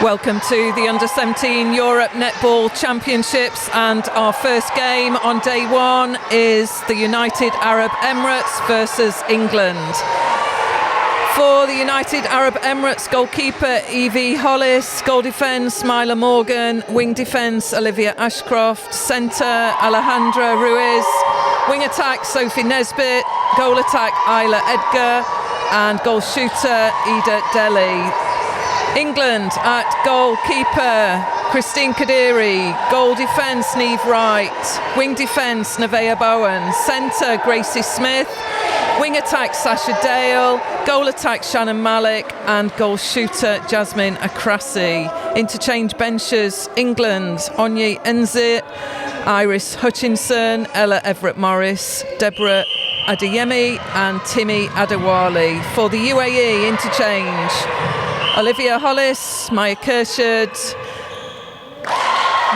Welcome to the Under-17 Europe Netball Championships, and our first game on day one is the United Arab Emirates versus England. For the United Arab Emirates, goalkeeper Evie Hollis, goal defence Myla Morgan, wing defence Olivia Ashcroft, centre Alejandra Ruiz, wing attack Sophie Nesbitt, goal attack Isla Edgar, and goal shooter Ida Deli. England at goalkeeper Christine Kadiri, goal defence Neve Wright, wing defence Nevaeh Bowen, centre Gracie Smith, wing attack Sasha Dale, goal attack Shannon Malik, and goal shooter Jasmine Akrasi. Interchange benches England Onye Nzir, Iris Hutchinson, Ella Everett-Morris, Deborah Adeyemi and Timmy Adewale. For the UAE interchange Olivia Hollis, Maya Kershad,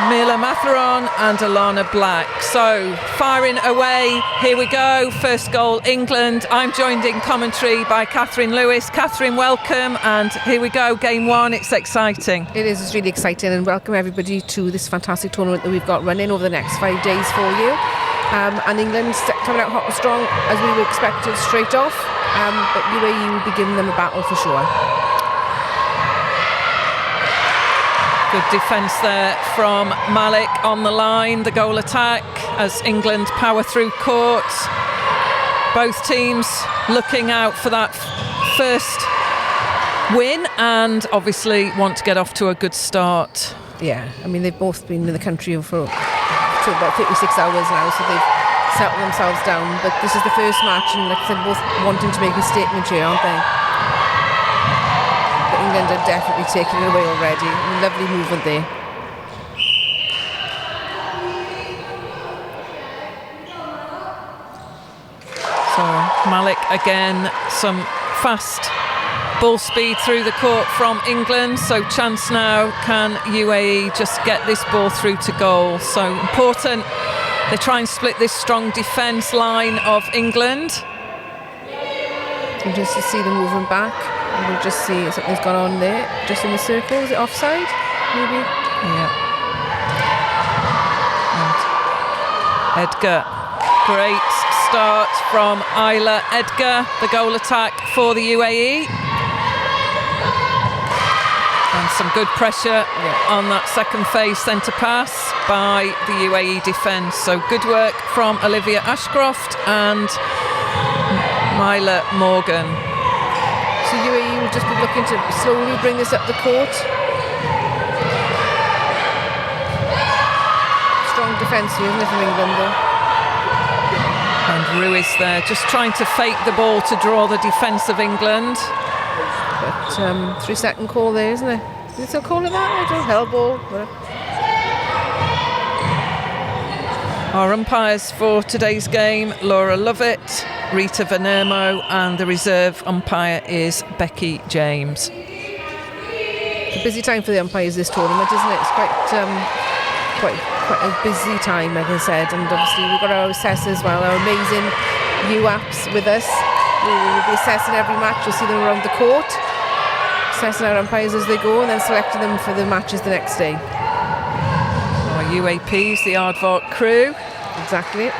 Mila Matheron and Alana Black. So firing away, here we go, first goal England. I'm joined in commentary by Catherine Lewis. Catherine, welcome, and here we go, game one. It's exciting. It is, it's really exciting, and welcome everybody to this fantastic tournament that we've got running over the next 5 days for you. And England coming out hot and strong as we were expected straight off, but UAE will be giving them a battle for sure. Good defence there from Malik on the line, the goal attack as England power through court. Both teams looking out for that first win and obviously want to get off to a good start. Yeah, I mean, they've both been in the country for about 36 hours now, so they've settled themselves down. But this is the first match, and like I said, both wanting to make a statement here, aren't they? England are definitely taking it away already. Lovely movement there. So Malik again, some fast ball speed through the court from England. So chance now, can UAE just get this ball through to goal? So important. They try and split this strong defence line of England. You just see them moving back. We'll just see something's gone on there, just in the circle. Is it offside? Maybe? Yeah. And Edgar. Great start from Isla Edgar, the goal attack for the UAE. And some good pressure on that second phase centre pass by the UAE defence. So good work from Olivia Ashcroft and Myla Morgan. So UAE will just be looking to slowly bring this up the court. Strong defence here, isn't it, from England though? And Ruiz there, just trying to fake the ball to draw the defence of England. But 3 second call there, isn't it? Is it still call it that? I don't know, hellball. Our umpires for today's game, Laura Lovett, Rita Vanermo, and the reserve umpire is Becky James. It's a busy time for the umpires this tournament, isn't it? It's quite a busy time, like I said, and obviously we've got our assessors as well, our amazing UAPs with us. We will be assessing every match. You'll see them around the court, assessing our umpires as they go, and then selecting them for the matches the next day. Our UAPs, the Aardvark crew. Exactly.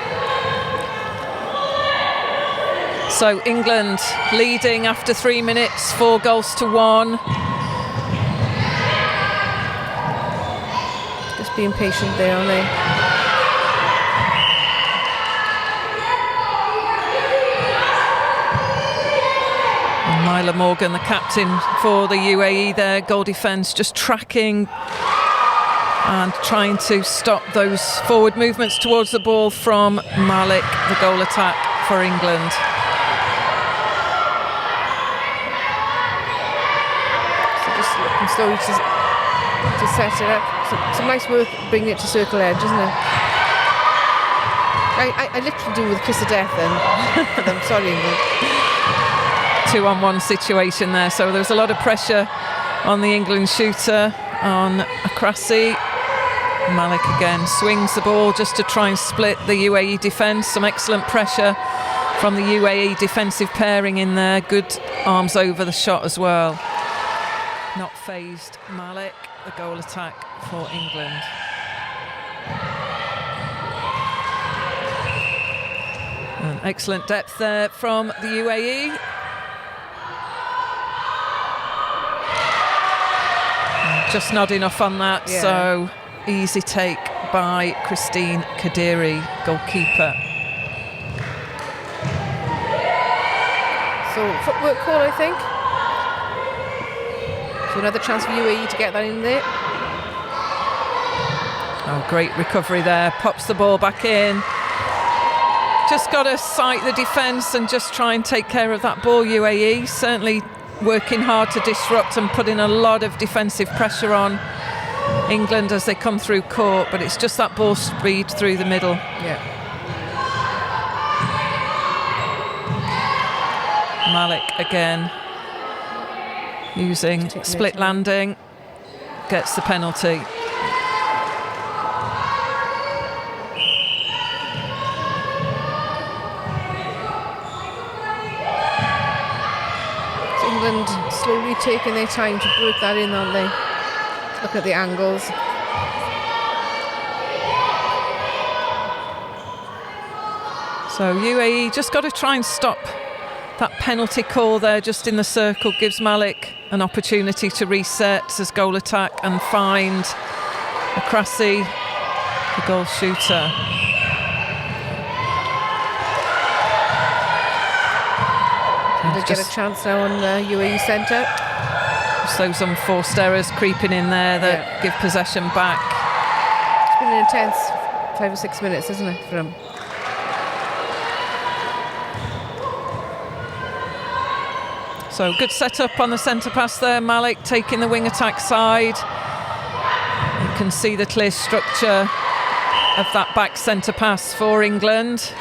So England leading after 3 minutes, 4-1. Just being patient there, aren't they? And Myla Morgan, the captain for the UAE there, goal defence, just tracking and trying to stop those forward movements towards the ball from Malik, the goal attack for England. Slowly to set it up. Some nice work bringing it to circle edge, isn't it? I literally do with kiss of death then. I'm sorry. 2-on-1 situation there, so there was a lot of pressure on the England shooter, on Akrasi. Malik again swings the ball just to try and split the UAE defence. Some excellent pressure from the UAE defensive pairing in there. Good arms over the shot as well. not phased Malik, the goal attack for England. An excellent depth there from the UAE. Just not enough on that, so easy take by Christine Kadiri, goalkeeper. So footwork call, I think. So another chance for UAE to get that in there. Oh, great recovery there. Pops the ball back in. Just got to sight the defence and just try and take care of that ball, UAE. Certainly working hard to disrupt and putting a lot of defensive pressure on England as they come through court, but it's just that ball speed through the middle. Yeah. Malik again using split landing, gets the penalty. So England slowly taking their time to break that in, aren't they? Look at the angles. So UAE just got to try and stop that penalty call there just in the circle. Gives Malik an opportunity to reset as goal attack and find Akrasi, the goal shooter. They get a chance now on UAE centre. Those unforced errors creeping in there that give possession back. It's been an intense 5 or 6 minutes, isn't it, for them? So good setup on the centre pass there. Malik taking the wing attack side. You can see the clear structure of that back centre pass for England.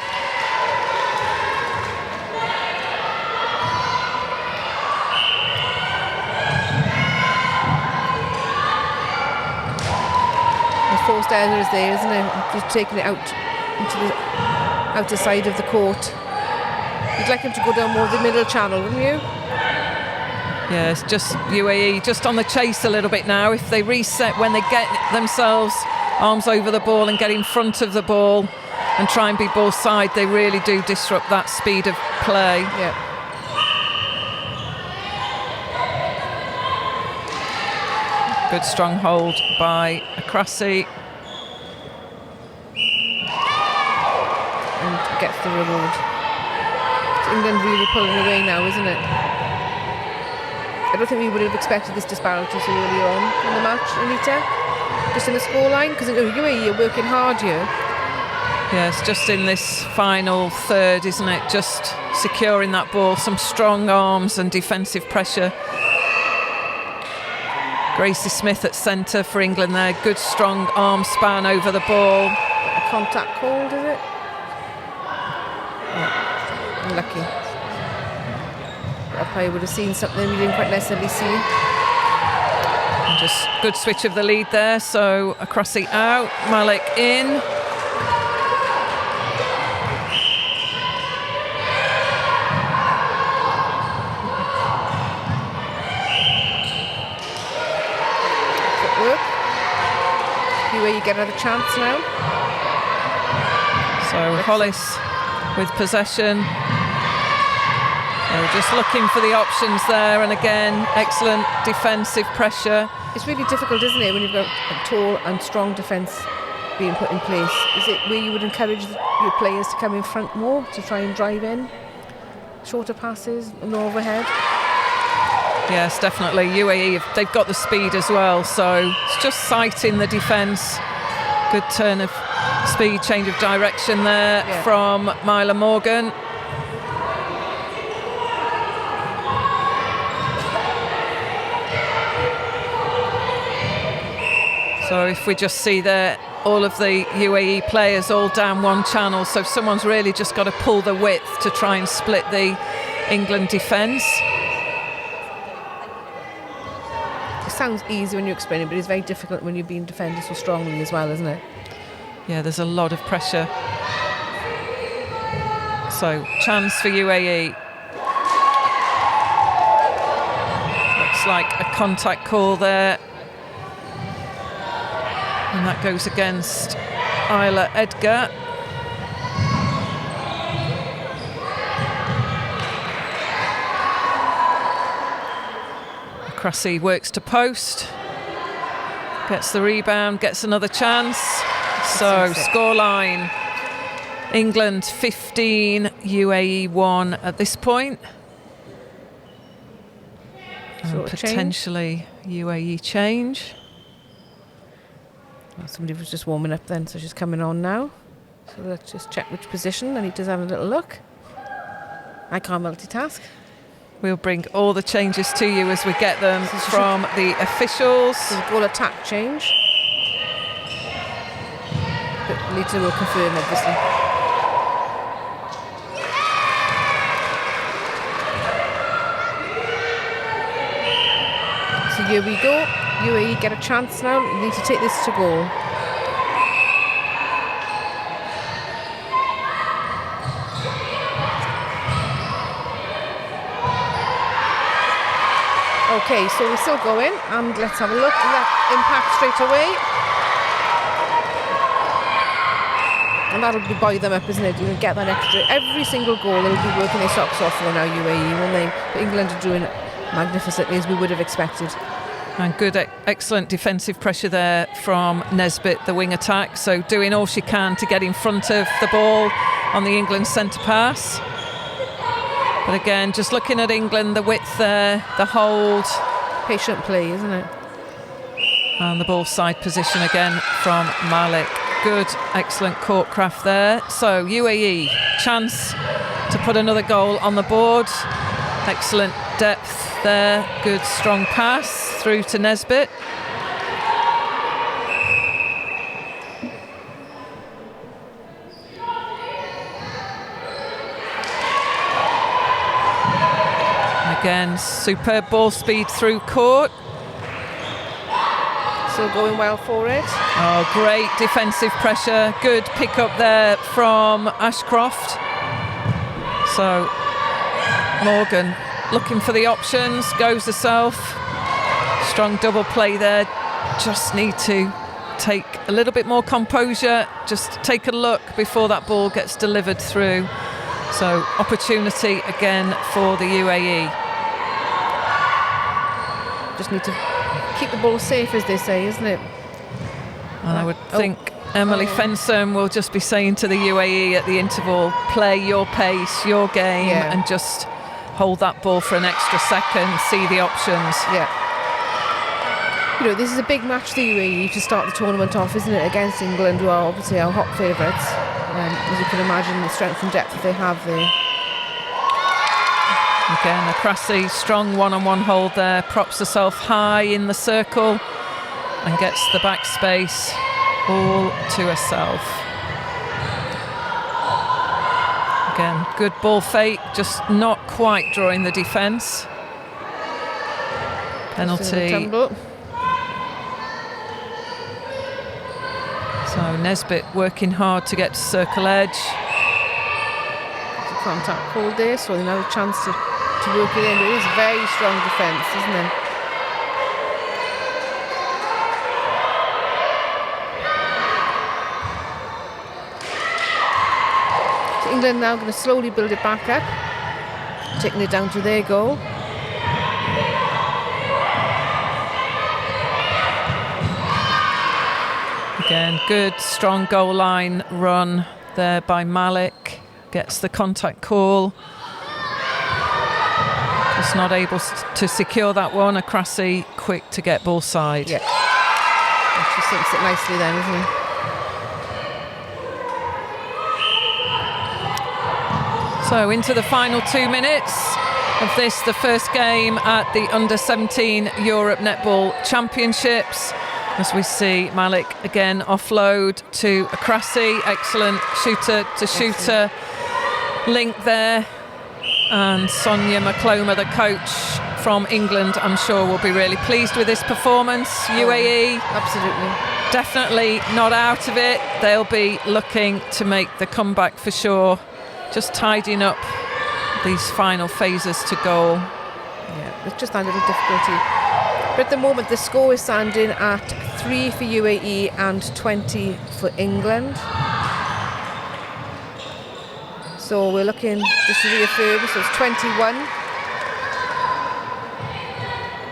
The forced error is there, isn't it? Just taking it out into the outer side of the court. You'd like him to go down more the middle channel, wouldn't you? Yeah, it's just UAE just on the chase a little bit now. If they reset when they get themselves arms over the ball and get in front of the ball and try and be ball side, they really do disrupt that speed of play. Yeah. Good strong hold by Akrasi. And gets the reward. It's England really pulling away now, isn't it? I don't think we would have expected this disparity so early on in the match, Anita. Just in the scoreline, because UAE are working hard here. Yes, just in this final third, isn't it? Just securing that ball, some strong arms and defensive pressure. Gracie Smith at centre for England there. Good strong arm span over the ball. A contact called, is it? Oh, unlucky. Umpire would have seen something we didn't quite necessarily see. And just good switch of the lead there. So Akrasi out, Malik in. Footwork. UAE get another chance now. So Hollis with possession. Just looking for the options there, and again, excellent defensive pressure. It's really difficult, isn't it, when you've got a tall and strong defence being put in place? Is it where you would encourage your players to come in front more, to try and drive in? Shorter passes, no overhead? Yes, definitely. UAE, they've got the speed as well, so it's just sighting the defence. Good turn of speed, change of direction there from Myla Morgan. So if we just see there, all of the UAE players all down one channel, so someone's really just got to pull the width to try and split the England defence. It sounds easy when you explain it, but it's very difficult when you're being defended so strongly as well, isn't it? Yeah, there's a lot of pressure. So, chance for UAE. looks like a contact call there. And that goes against Isla Edgar. Cressy works to post, gets the rebound, gets another chance. So scoreline, England 15, UAE 1 at this point. And potentially UAE change. Well, somebody was just warming up then, so she's coming on now. So let's just check which position. I need to have a little look. I can't multitask. We'll bring all the changes to you as we get them from the officials. So goal attack change. But later we'll confirm, obviously. So here we go. UAE get a chance now. You need to take this to goal. Okay, so we're still going, and let's have a look at that impact straight away. And that'll be buy them up, isn't it? You can get that extra. Every single goal, they'll be working their socks off for now, UAE, won't they? But England are doing it magnificently, as we would have expected. And good, excellent defensive pressure there from Nesbitt, the wing attack. So doing all she can to get in front of the ball on the England centre pass. But again, just looking at England, the width there, the hold. Patient play, isn't it? And the ball side position again from Malik. Good, excellent court craft there. So UAE, chance to put another goal on the board. Excellent depth there. Good, strong pass through to Nesbitt. Again, superb ball speed through court. Still going well for it. Oh, great defensive pressure. Good pick up there from Ashcroft. So Morgan looking for the options, goes herself. Strong double play there. Just need to take a little bit more composure. Just take a look before that ball gets delivered through. So opportunity again for the UAE. Just need to keep the ball safe, as they say, isn't it? And I would think Emily Fensom will just be saying to the UAE at the interval, play your pace, your game, and just hold that ball for an extra second, see the options. Yeah. You know, this is a big match for the UAE to start the tournament off, isn't it, against England, who are obviously our hot favourites. As you can imagine, the strength and depth that they have there. Again, a Cressy strong one-on-one hold there, props herself high in the circle and gets the back space all to herself. Again, good ball fake, just not quite drawing the defence. Penalty. So Nesbitt working hard to get to circle edge. Contact called there, so they have a chance to work it in. It is very strong defence, isn't it? So England now going to slowly build it back up, taking it down to their goal. Again, good, strong goal line run there by Malik. Gets the contact call. Just not able to secure that one. A Cressy quick to get ball side. Yeah. She sinks it nicely then, isn't it? So into the final 2 minutes of this, the first game at the Under-17 Europe Netball Championships. As we see Malik again offload to a Cressy. Excellent shooter to shooter link there. And Sonia McCloma, the coach from England, I'm sure will be really pleased with this performance. UAE, absolutely, definitely not out of it. They'll be looking to make the comeback for sure. Just tidying up these final phases to goal. Yeah. It's just that little difficulty. But at the moment, the score is standing at 3 for UAE and 20 for England. So we're looking just to reaffirm, so it's 21.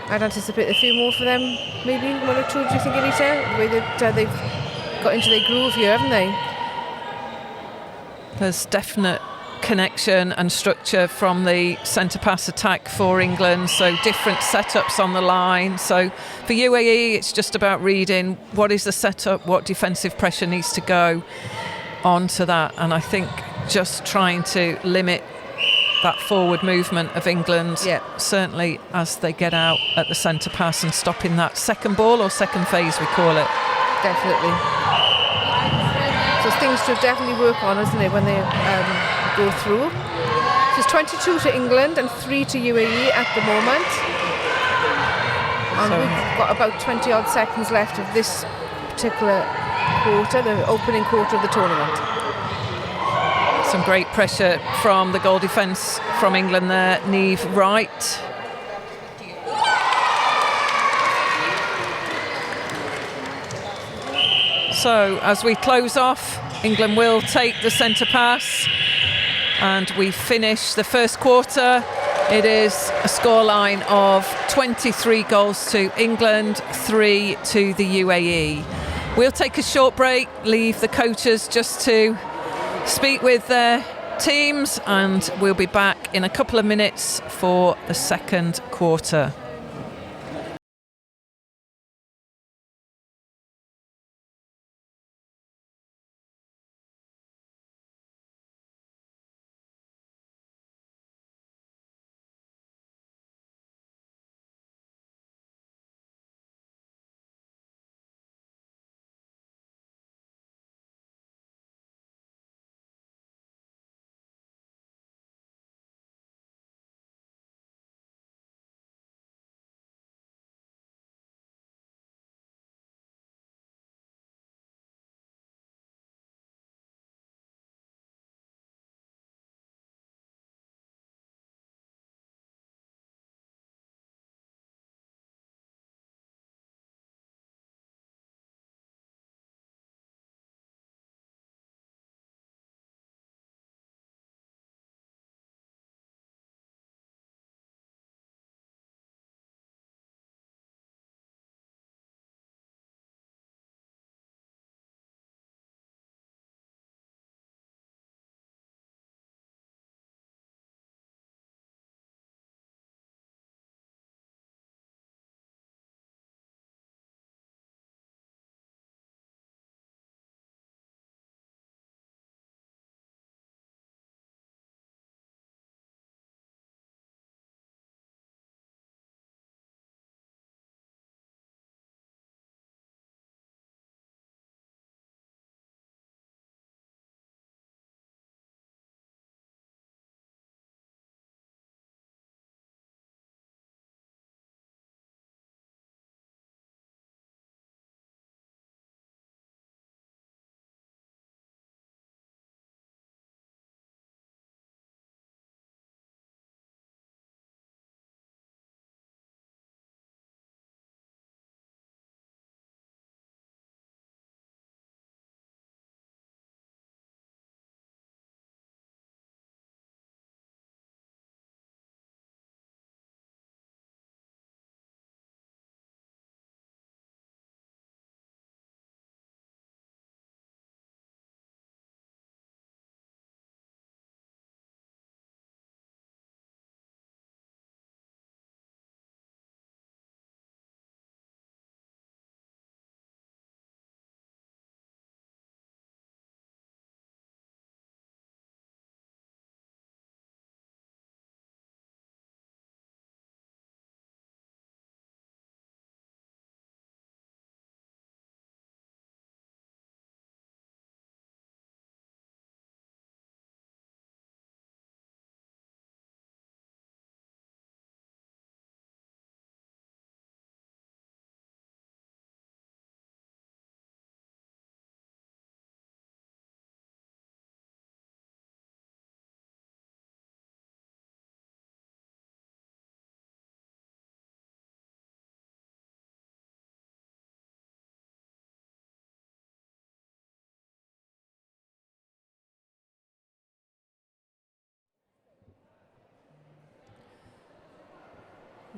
I'd anticipate a few more for them, maybe 1 or 2, do you think, Anita? The way that they've got into their groove here, haven't they? There's definite connection and structure from the centre pass attack for England, so different setups on the line. So for UAE, it's just about reading what is the setup, what defensive pressure needs to go onto that, and I think just trying to limit that forward movement of England, certainly as they get out at the centre pass, and stopping that second ball, or second phase we call it. Definitely. So it's things to definitely work on, isn't it, when they go through. So it's 22 to England and 3 to UAE at the moment. And we've got about 20 odd seconds left of this particular quarter, the opening quarter of the tournament. Some great pressure from the goal defence from England there, Neve Wright. So as we close off, England will take the centre pass, and we finish the first quarter. It is a scoreline of 23 goals to England, 3 to the UAE. We'll take a short break, leave the coaches just to speak with their teams, and we'll be back in a couple of minutes for the second quarter.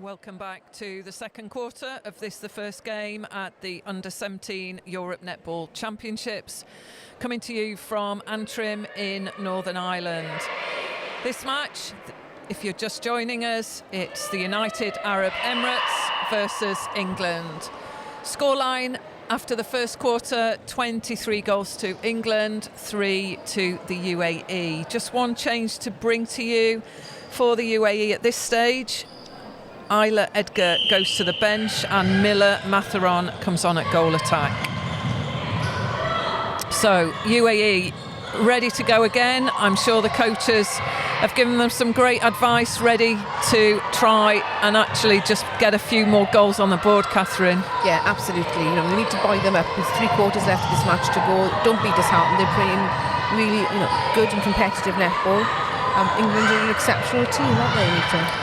Welcome back to the second quarter of this, the first game at the Under-17 Europe Netball Championships, coming to you from Antrim in Northern Ireland. This match, if you're just joining us, it's the United Arab Emirates versus England. Scoreline after the first quarter, 23 goals to England, 3 to the UAE. Just one change to bring to you for the UAE at this stage. Isla Edgar goes to the bench and Miller Matheron comes on at goal attack. So UAE ready to go again. I'm sure the coaches have given them some great advice, ready to try and actually just get a few more goals on the board, Catherine. Yeah, absolutely. We need to buy them up. There's 3 quarters left of this match to go. Don't be disheartened. They're playing really good and competitive netball. England are an exceptional team, aren't they, Anita?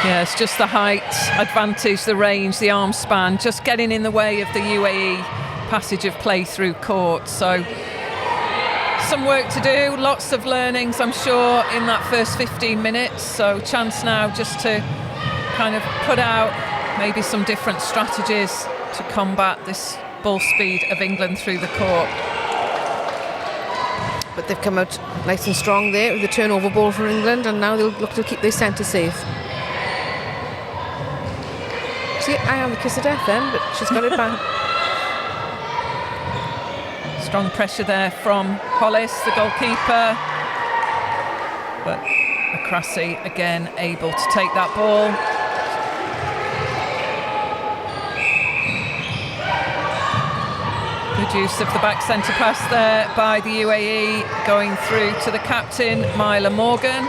Yeah, it's just the height advantage, the range, the arm span, just getting in the way of the UAE passage of play through court. So some work to do, lots of learnings, I'm sure, in that first 15 minutes. So chance now just to kind of put out maybe some different strategies to combat this ball speed of England through the court. But they've come out nice and strong there with the turnover ball for England, and now they'll look to keep their centre safe. See, I am the kiss of death then, but she's got it back. Strong pressure there from Hollis, the goalkeeper. But Akrasi again able to take that ball. Good use of the back centre pass there by the UAE, going through to the captain, Myla Morgan.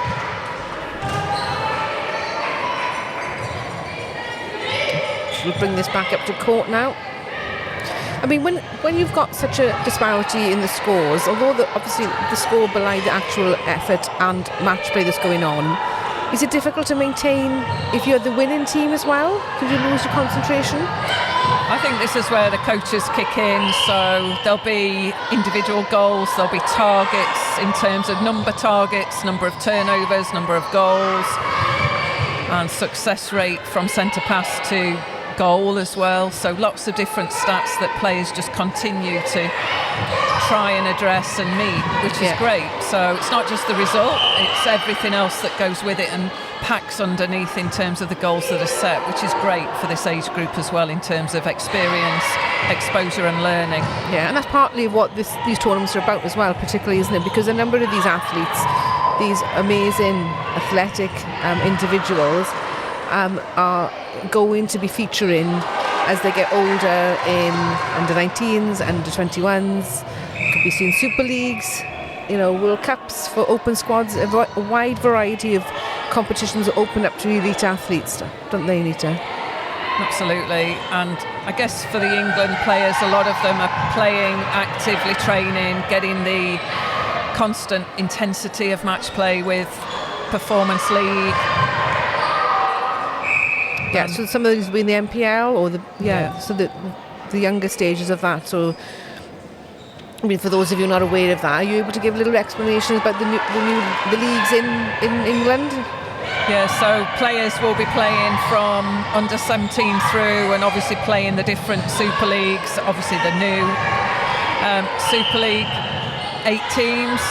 We'll bring this back up to court now. I mean, when you've got such a disparity in the scores, although obviously the score belie the actual effort and match play that's going on, is it difficult to maintain if you're the winning team as well? Could you lose your concentration? I think this is where the coaches kick in, so there'll be individual goals, there'll be targets in terms of number targets, number of turnovers, number of goals, and success rate from centre pass to goal as well. So lots of different stats that players just continue to try and address and meet, which is great. So it's not just the result, it's everything else that goes with it and packs underneath in terms of the goals that are set, which is great for this age group as well in terms of experience, exposure and learning. Yeah, and that's partly what these tournaments are about as well, particularly, isn't it? Because a number of these athletes, these amazing athletic individuals are going to be featuring as they get older in under-19s, under-21s, could be seen Super Leagues, World Cups for open squads. A wide variety of competitions open up to elite athletes, don't they, Anita? Absolutely, and I guess for the England players, a lot of them are playing, actively training, getting the constant intensity of match play with Performance League. Yeah, so some of these will be in the MPL or so the younger stages of that. So, I mean, for those of you not aware of that, are you able to give a little explanation about the leagues in England? Yeah, so players will be playing from under-17 through, and obviously playing the different Super Leagues. Obviously the new Super League, 8 teams,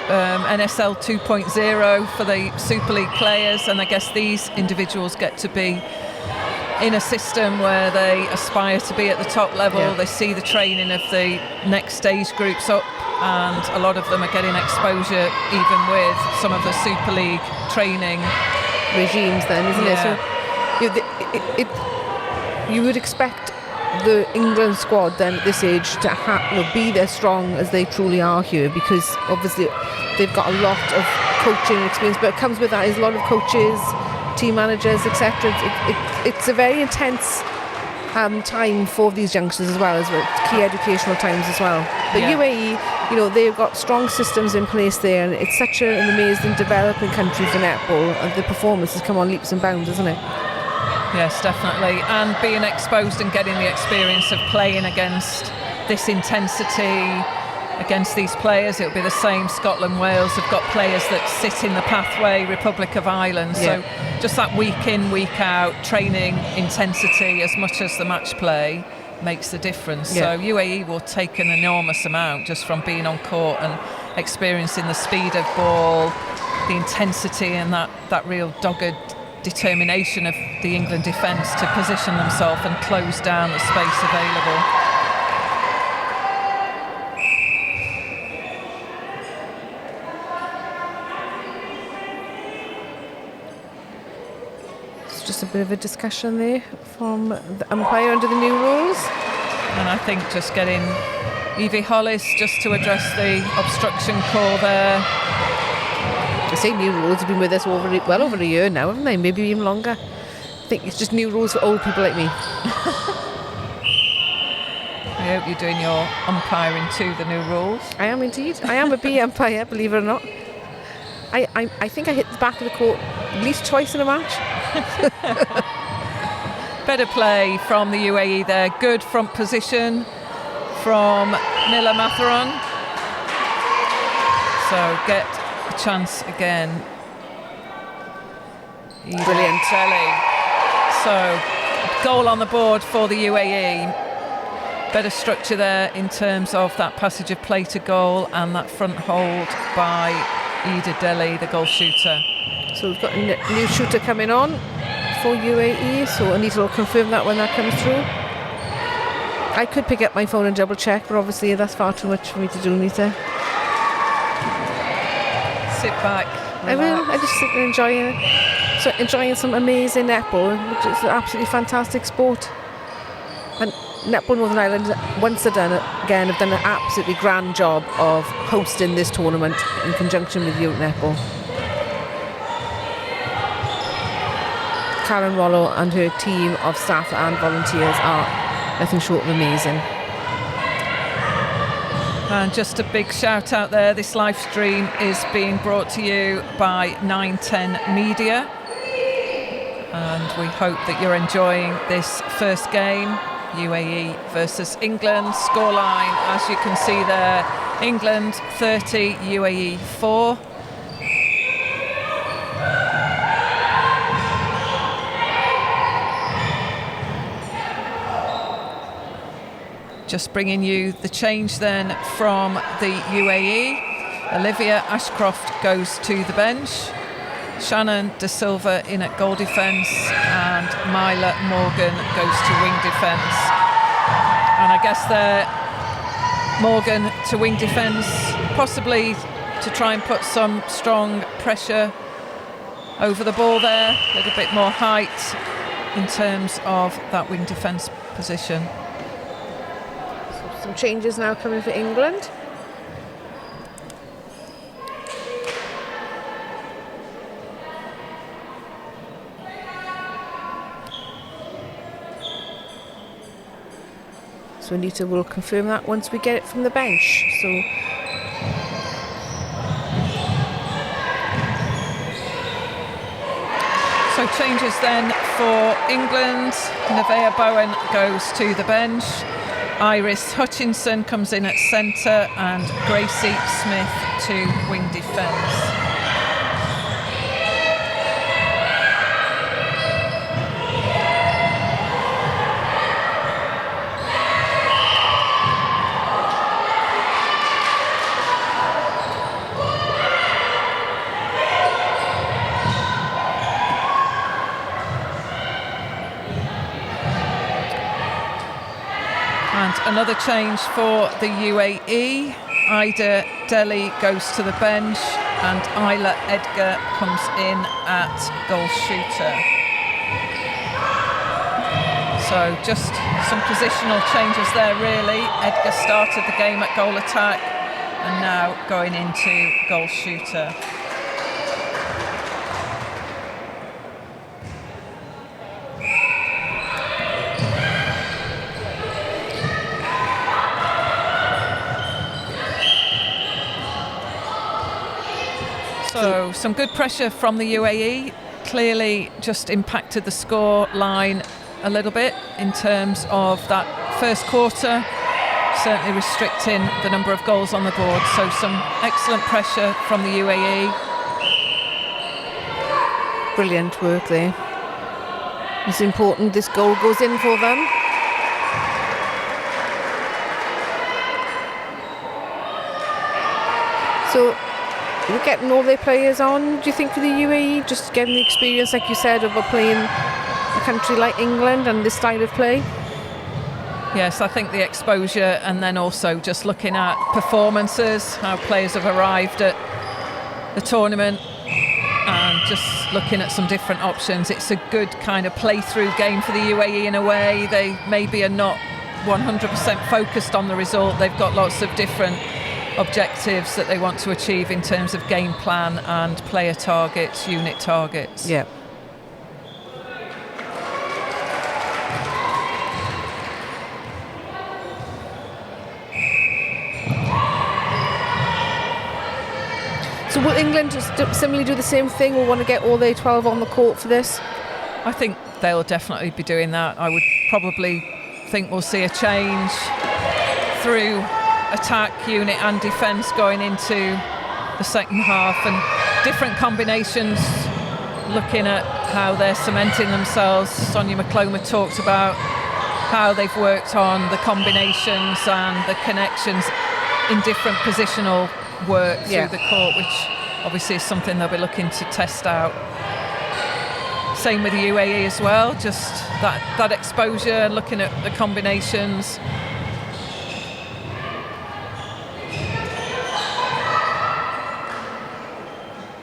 NSL 2.0 for the Super League players, and I guess these individuals get to be in a system where they aspire to be at the top level. They see the training of the next stage groups up, and a lot of them are getting exposure even with some of the Super League training regimes then, isn't it? So you would expect the England squad then at this age to be as strong as they truly are here, because obviously they've got a lot of coaching experience, but it comes with that is a lot of coaches, team managers, etc. It's a very intense time for these youngsters as well, key educational times as well. But UAE, they've got strong systems in place there, and it's such an amazing developing country for netball, and the performance has come on leaps and bounds, isn't it? Yes, definitely, and being exposed and getting the experience of playing against this intensity, against these players. It'll be the same. Scotland, Wales have got players that sit in the pathway, Republic of Ireland. So just that week in, week out, training intensity as much as the match play makes the difference. So UAE will take an enormous amount just from being on court and experiencing the speed of ball, the intensity and that real dogged determination of the England defence to position themselves and close down the space available. Just a bit of a discussion there from the umpire under the new rules. And I think just getting Evie Hollis just to address the obstruction call there. The same new rules have been with us well over a year now, haven't they? Maybe even longer. I think it's just new rules for old people like me. I hope you're doing your umpiring to the new rules. I am indeed. I am a B umpire, believe it or not. I think I hit the back of the court at least twice in a match. Better play from the UAE there. Good front position from Miller Matheron. So get a chance again. Brilliant. So goal on the board for the UAE. Better structure there in terms of that passage of play to goal and that front hold by Ida Delhi, the goal shooter. So we've got a new shooter coming on for UAE, so Anita will confirm that when that comes through. I could pick up my phone and double check, but obviously that's far too much for me to do, Anita. Sit back. Relax. I will. I just sit and enjoying some amazing netball, which is an absolutely fantastic sport. And Netball Northern Ireland, once they're done it again, have done an absolutely grand job of hosting this tournament in conjunction with Youth Netball. Karen Rollo and her team of staff and volunteers are nothing short of amazing. And just a big shout out there, this live stream is being brought to you by 910 Media, and we hope that you're enjoying this first game, UAE versus England. Scoreline, as you can see there, England 30, UAE 4. Just bringing you the change then from the UAE. Olivia Ashcroft goes to the bench. Shannon De Silva in at goal defence, and Myla Morgan goes to wing defence. And I guess there, Morgan to wing defence, possibly to try and put some strong pressure over the ball there, a little bit more height in terms of that wing defence position. Some changes now coming for England. So Anita will confirm that once we get it from the bench. So changes then for England. Nevaeh Bowen goes to the bench. Iris Hutchinson comes in at centre, and Gracie Smith to wing defence. Another change for the UAE. Ida Delhi goes to the bench, and Isla Edgar comes in at goal shooter. So just some positional changes there really. Edgar started the game at goal attack and now going into goal shooter. So some good pressure from the UAE, clearly just impacted the score line a little bit in terms of that first quarter. certainly restricting the number of goals on the board. So some excellent pressure from the UAE. Brilliant work there. It's important this goal goes in for them. So we're getting all their players on, do you think, for the UAE? Just getting the experience, like you said, of playing a country like England and this style of play? Yes, I think the exposure, and then also just looking at performances, how players have arrived at the tournament, and just looking at some different options. It's a good kind of play-through game for the UAE in a way. They maybe are not 100% focused on the result. They've got lots of different objectives that they want to achieve in terms of game plan and player targets, unit targets. Yeah. So will England just similarly do the same thing, or want to get all their 12 on the court for this? I think they'll definitely be doing that. I would probably think we'll see a change through attack, unit and defence going into the second half, and different combinations, looking at how they're cementing themselves. Sonia McCloma talked about how they've worked on the combinations and the connections in different positional work through the court, which obviously is something they'll be looking to test out. Same with the UAE as well, just that exposure, looking at the combinations.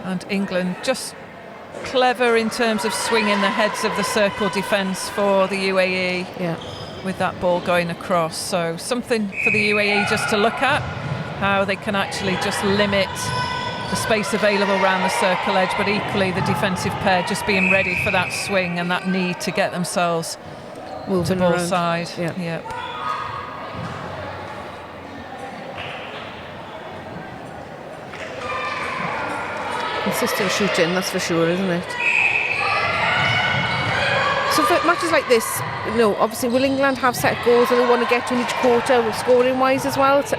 And England just clever in terms of swinging the heads of the circle defence for the UAE with that ball going across. So something for the UAE just to look at, how they can actually just limit the space available around the circle edge, but equally the defensive pair just being ready for that swing and that need to get themselves to ball side. Yep. Consistent shooting, that's for sure, isn't it? So for matches like this, obviously will England have set goals that they want to get to in each quarter, scoring wise as well, for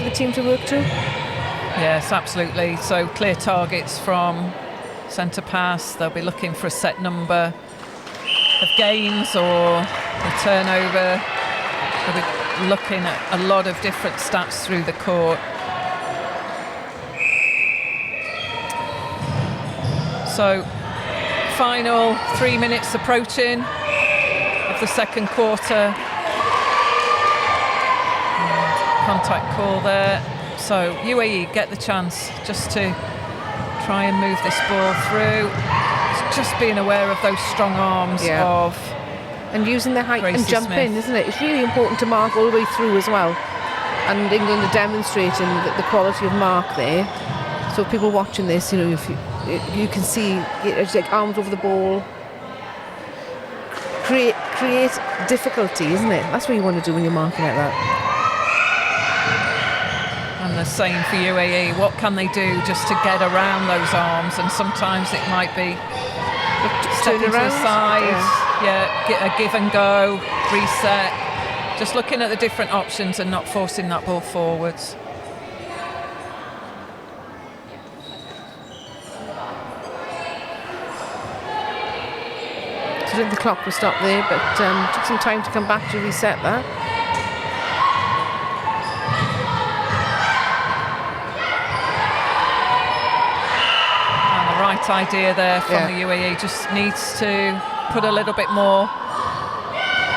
the team to work to? Yes, absolutely. So clear targets from centre pass. They'll be looking for a set number of games or a turnover. They'll be looking at a lot of different stats through the court. So final 3 minutes approaching of the second quarter. And contact call there. So UAE get the chance just to try and move this ball through. It's just being aware of those strong arms of and using their height Gracie and jumping, Smith. isn't it? It's really important to mark all the way through as well. And England are demonstrating the quality of mark there. So people watching this, if you can see it's like arms over the ball, create difficulty, isn't it? That's what you want to do when you're marking like that. And the same for UAE. What can they do just to get around those arms? And sometimes it might be stepping to the side, get a give and go, reset. Just looking at the different options and not forcing that ball forwards. I think the clock will stop there, but took some time to come back to reset that. And the right idea there from the UAE, just needs to put a little bit more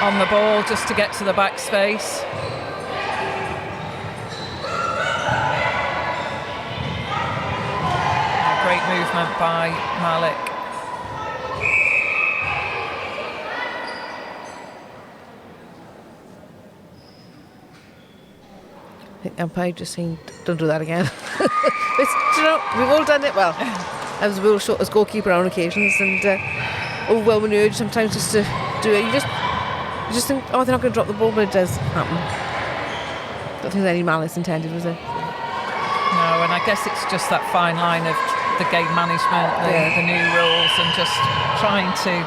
on the ball just to get to the back space. Great movement by Malik. I think the umpire just saying, don't do that again. We've all done it well. I was a real short as goalkeeper on occasions, and overwhelming urge sometimes just to do it. You just think, they're not going to drop the ball, but it does happen. Don't think there's any malice intended, was there? No, and I guess it's just that fine line of the game management, the new rules, and just trying to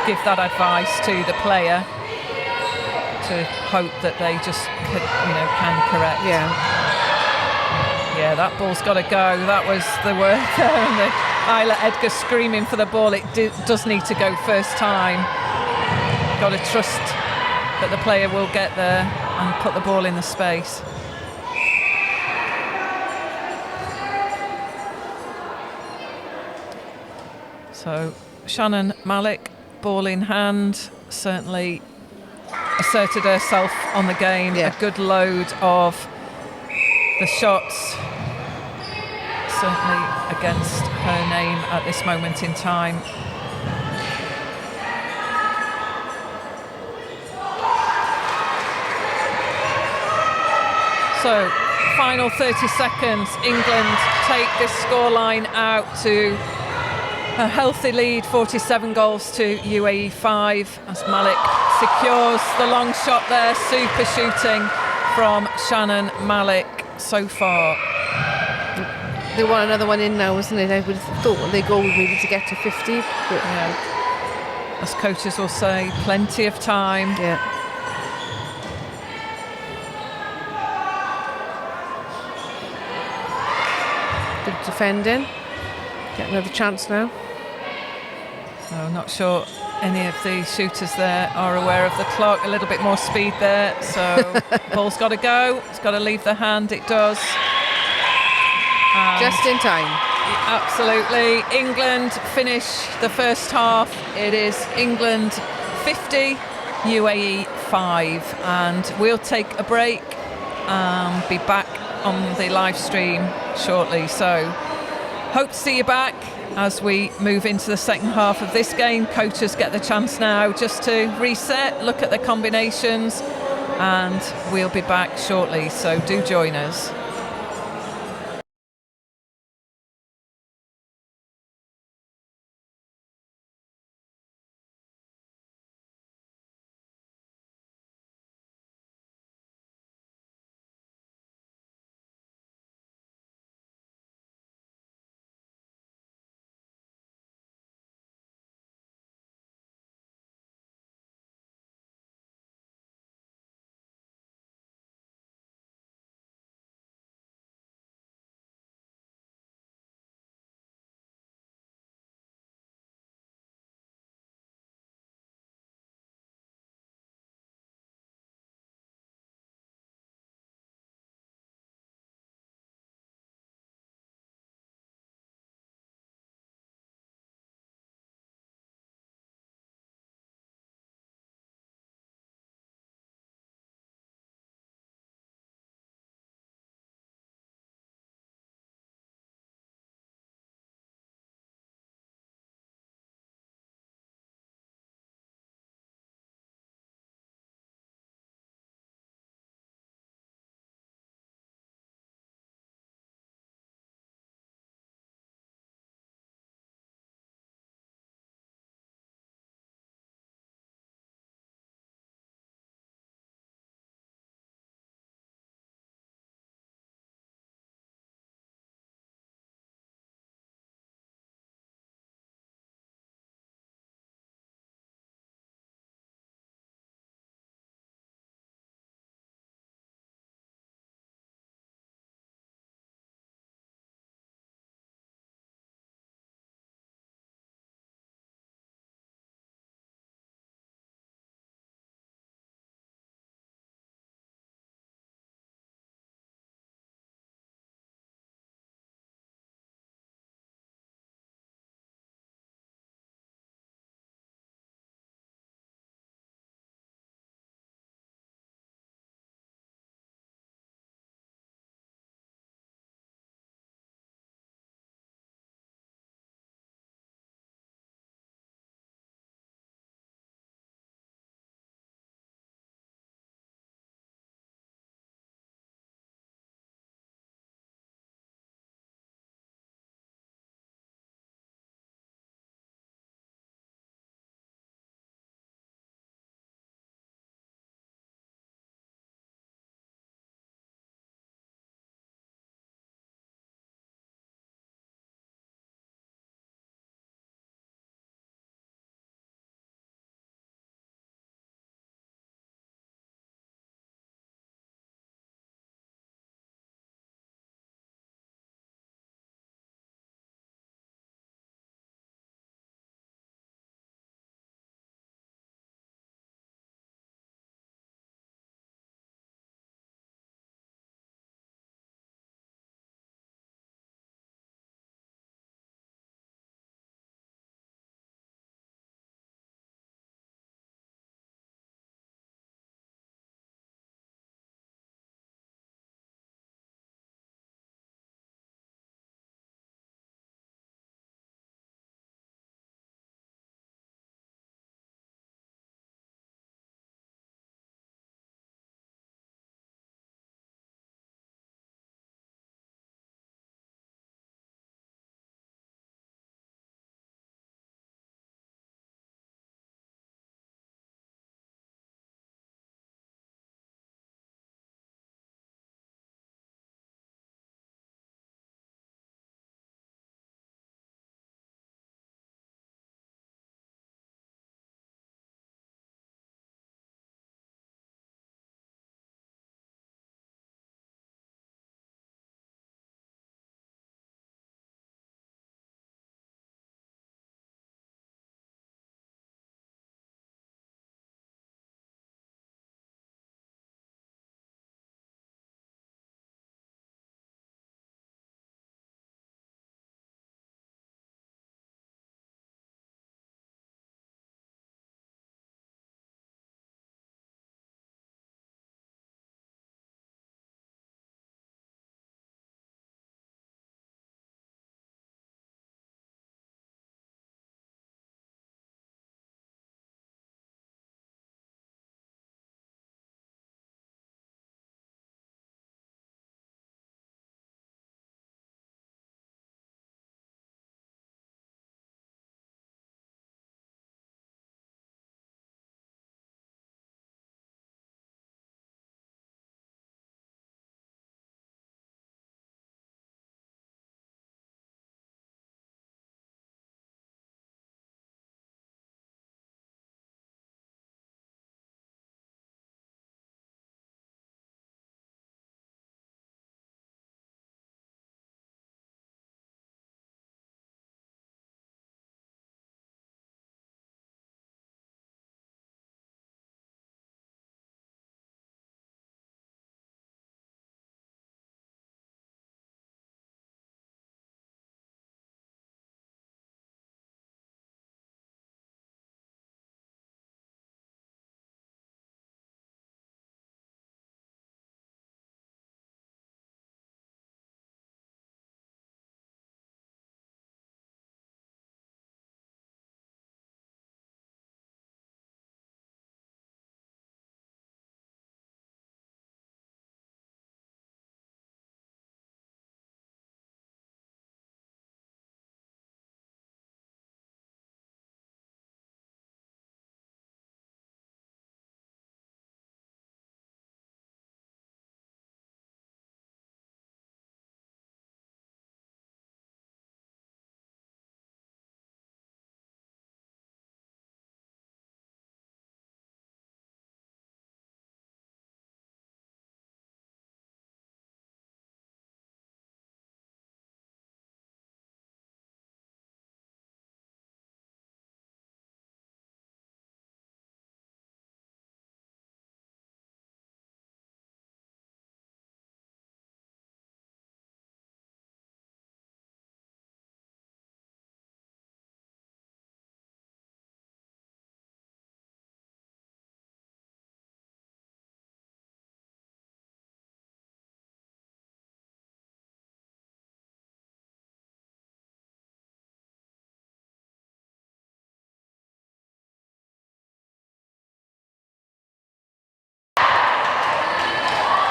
give that advice to the player to hope that they just can correct. Yeah, that ball's got to go. That was the word there, and the Isla Edgar screaming for the ball. It does need to go first time. Got to trust that the player will get there and put the ball in the space. So Shannon Malik, ball in hand, certainly asserted herself on the game. A good load of the shots, certainly against her name at this moment in time. So, final 30 seconds, England take this scoreline out to a healthy lead, 47 goals to UAE 5, as Malik secures the long shot there. Super shooting from Shannon Malik so far. They want another one in now, isn't it? I would have thought their goal maybe to get to 50. But as coaches will say, plenty of time. Good defending. Get another chance now. So I'm not sure any of the shooters there are aware of the clock. A little bit more speed there. So ball's got to go. It's got to leave the hand. It does. And just in time. Absolutely. England finish the first half. It is England 50, UAE 5. And we'll take a break and be back on the live stream shortly. So hope to see you back as we move into the second half of this game. Coaches get the chance now just to reset, look at the combinations, and we'll be back shortly. So do join us.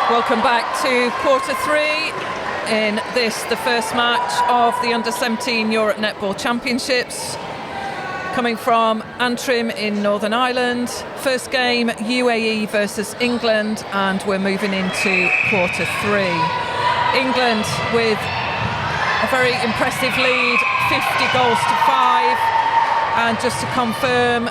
Welcome back to quarter three in this, the first match of the Under-17 Europe Netball Championships. Coming from Antrim in Northern Ireland. First game, UAE versus England, and we're moving into quarter three. England with a very impressive lead, 50 goals to 5. And just to confirm,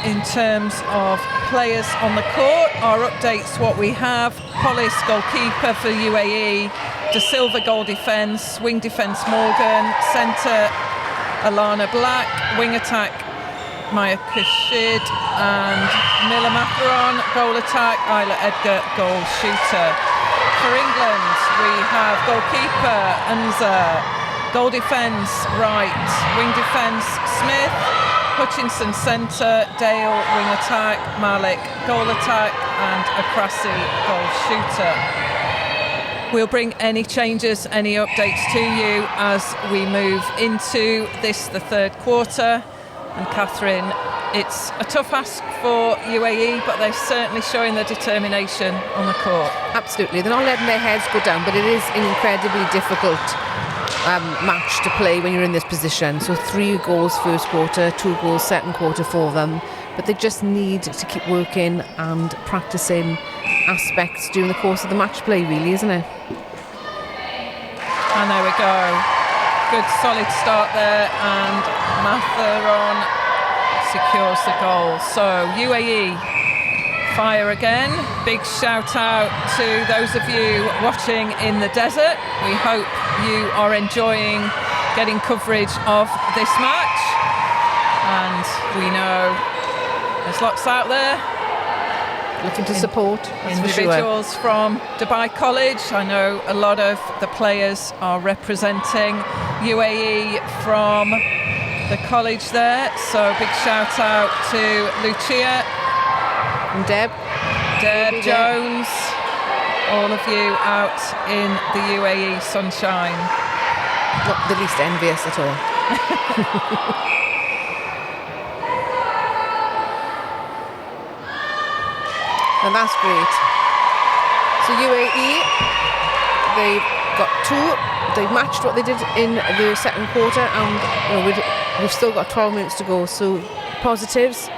in terms of players on the court, our updates, what we have: Hollis, goalkeeper for UAE, De Silva, goal defence, wing defence Morgan, centre Alana Black, wing attack Maya Kashid, and Mila Matheron, goal attack Isla Edgar, goal shooter. For England, we have goalkeeper Unza, goal defence Wright, wing defence Smith, Hutchinson centre, Dale wing attack, Malik goal attack, and Akrasi goal shooter. We'll bring any changes, any updates to you as we move into this, the third quarter. And Catherine, it's a tough ask for UAE, but they're certainly showing their determination on the court. Absolutely, they're not letting their heads go down, but it is an incredibly difficult match to play when you're in this position. So 3 goals first quarter, 2 goals second quarter for them, but they just need to keep working and practicing aspects during the course of the match play, really, isn't it? And there we go, good solid start there, and Matheron secures the goal. So UAE fire again. Big shout out to those of you watching in the desert. We hope you are enjoying getting coverage of this match, and we know there's lots out there looking to support individuals from Dubai College. I know a lot of the players are representing UAE from the college there, so big shout out to Lucia and Deb Jones, all of you out in the UAE sunshine. Not the least envious at all. And that's great. So UAE, they've got 2. They've matched what they did in the second quarter, and we've still got 12 minutes to go. So positives,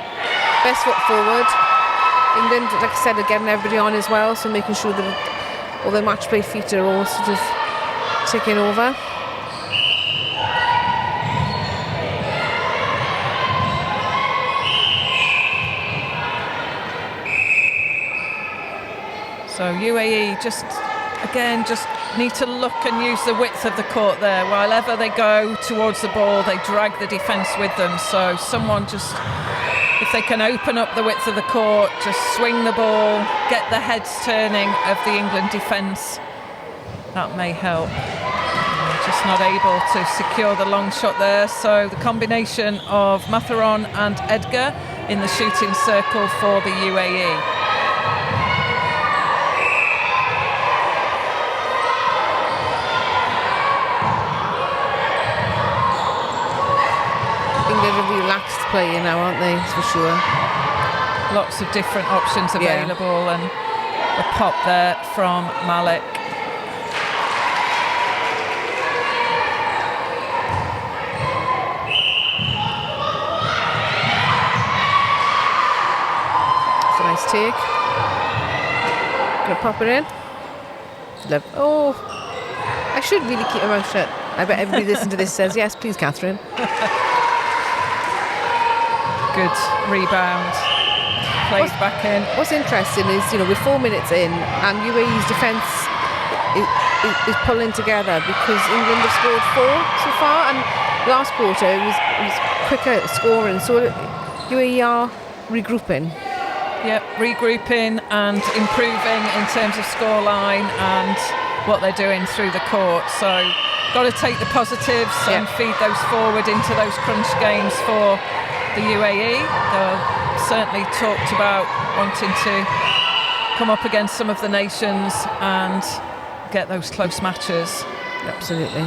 best foot forward. England, like I said, are getting everybody on as well, so making sure that all their match play feet are all sort of ticking over. So UAE just need to look and use the width of the court there. Wherever they go towards the ball, they drag the defence with them. So someone just, if they can open up the width of the court, just swing the ball, get the heads turning of the England defence, that may help. Just not able to secure the long shot there. So the combination of Matheron and Edgar in the shooting circle for the UAE. Relaxed playing now, aren't they? That's for sure. Lots of different options available, and a pop there from Malik. It's a nice take. Gonna pop it in. Oh, I should really keep my mouth shut. I bet everybody listening to this says yes, please, Catherine. Good rebound, plays back in. What's interesting is, we're 4 minutes in and UAE's defence is pulling together, because England have scored 4 so far, and last quarter it was quicker scoring, so UAE are regrouping. Yep, regrouping and improving in terms of scoreline and what they're doing through the court. So got to take the positives and feed those forward into those crunch games for the UAE. They're certainly talked about wanting to come up against some of the nations and get those close matches. Absolutely,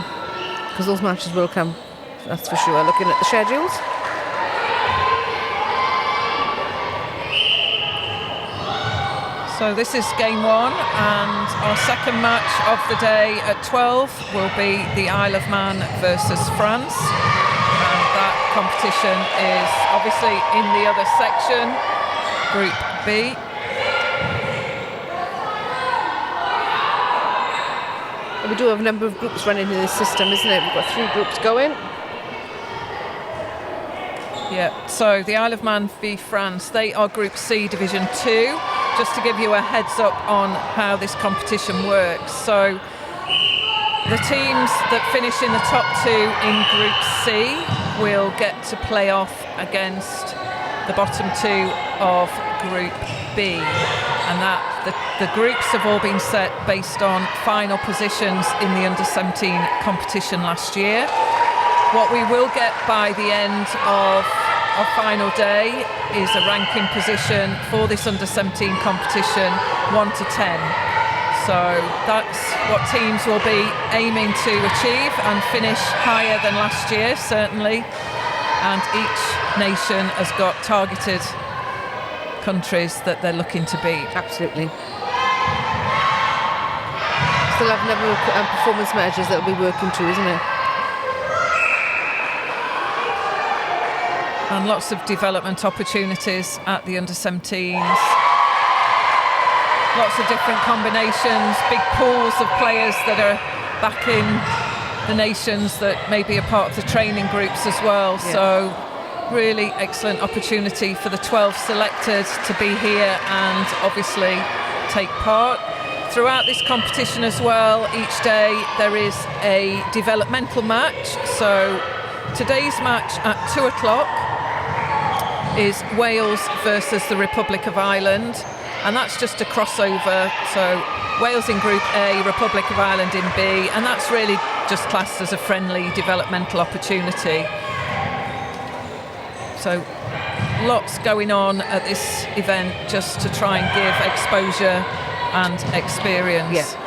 because those matches will come, that's for sure. Looking at the schedules, so So this is game one, and our second match of the day at 12 will be the Isle of Man versus France. And that competition is obviously in the other section, Group B. We do have a number of groups running in this system, isn't it? We've got 3 groups going. Yeah, so the Isle of Man v France, they are Group C, Division 2. Just to give you a heads up on how this competition works. So the teams that finish in the top 2 in Group C will get to play off against the bottom 2 of Group B. And that the groups have all been set based on final positions in the under-17 competition last year. What we will get by the end of our final day is a ranking position for this under-17 competition, 1 to 10. So that's what teams will be aiming to achieve and finish higher than last year, certainly. And each nation has got targeted countries that they're looking to beat. Absolutely. Still have a number of performance measures that will be working to, isn't it? And lots of development opportunities at the under-17s. Lots of different combinations, big pools of players that are backing the nations that may be a part of the training groups as well. Yeah. So really excellent opportunity for the 12 selected to be here and obviously take part. Throughout this competition as well, each day there is a developmental match. So today's match at 2 o'clock is Wales versus the Republic of Ireland, and that's just a crossover. So Wales in Group A, Republic of Ireland in B, and that's really just classed as a friendly developmental opportunity. So lots going on at this event just to try and give exposure and experience. Yeah.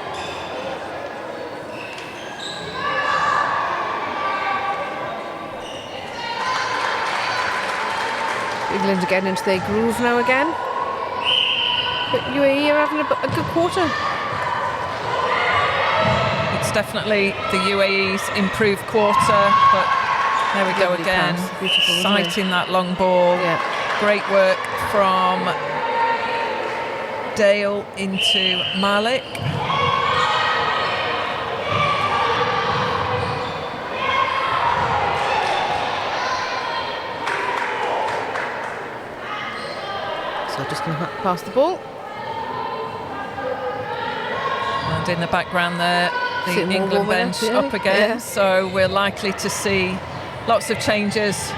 England are getting into their groove now again. But UAE are having a good quarter. It's definitely the UAE's improved quarter, but there we go Lovely again. pass. Beautiful, isn't it? Sighting that long ball. Yeah. Great work from Dale into Malik. So just going to pass the ball. And in the background there, the Sitting more England warming bench up, up again. yeah. So we're likely to see lots of changes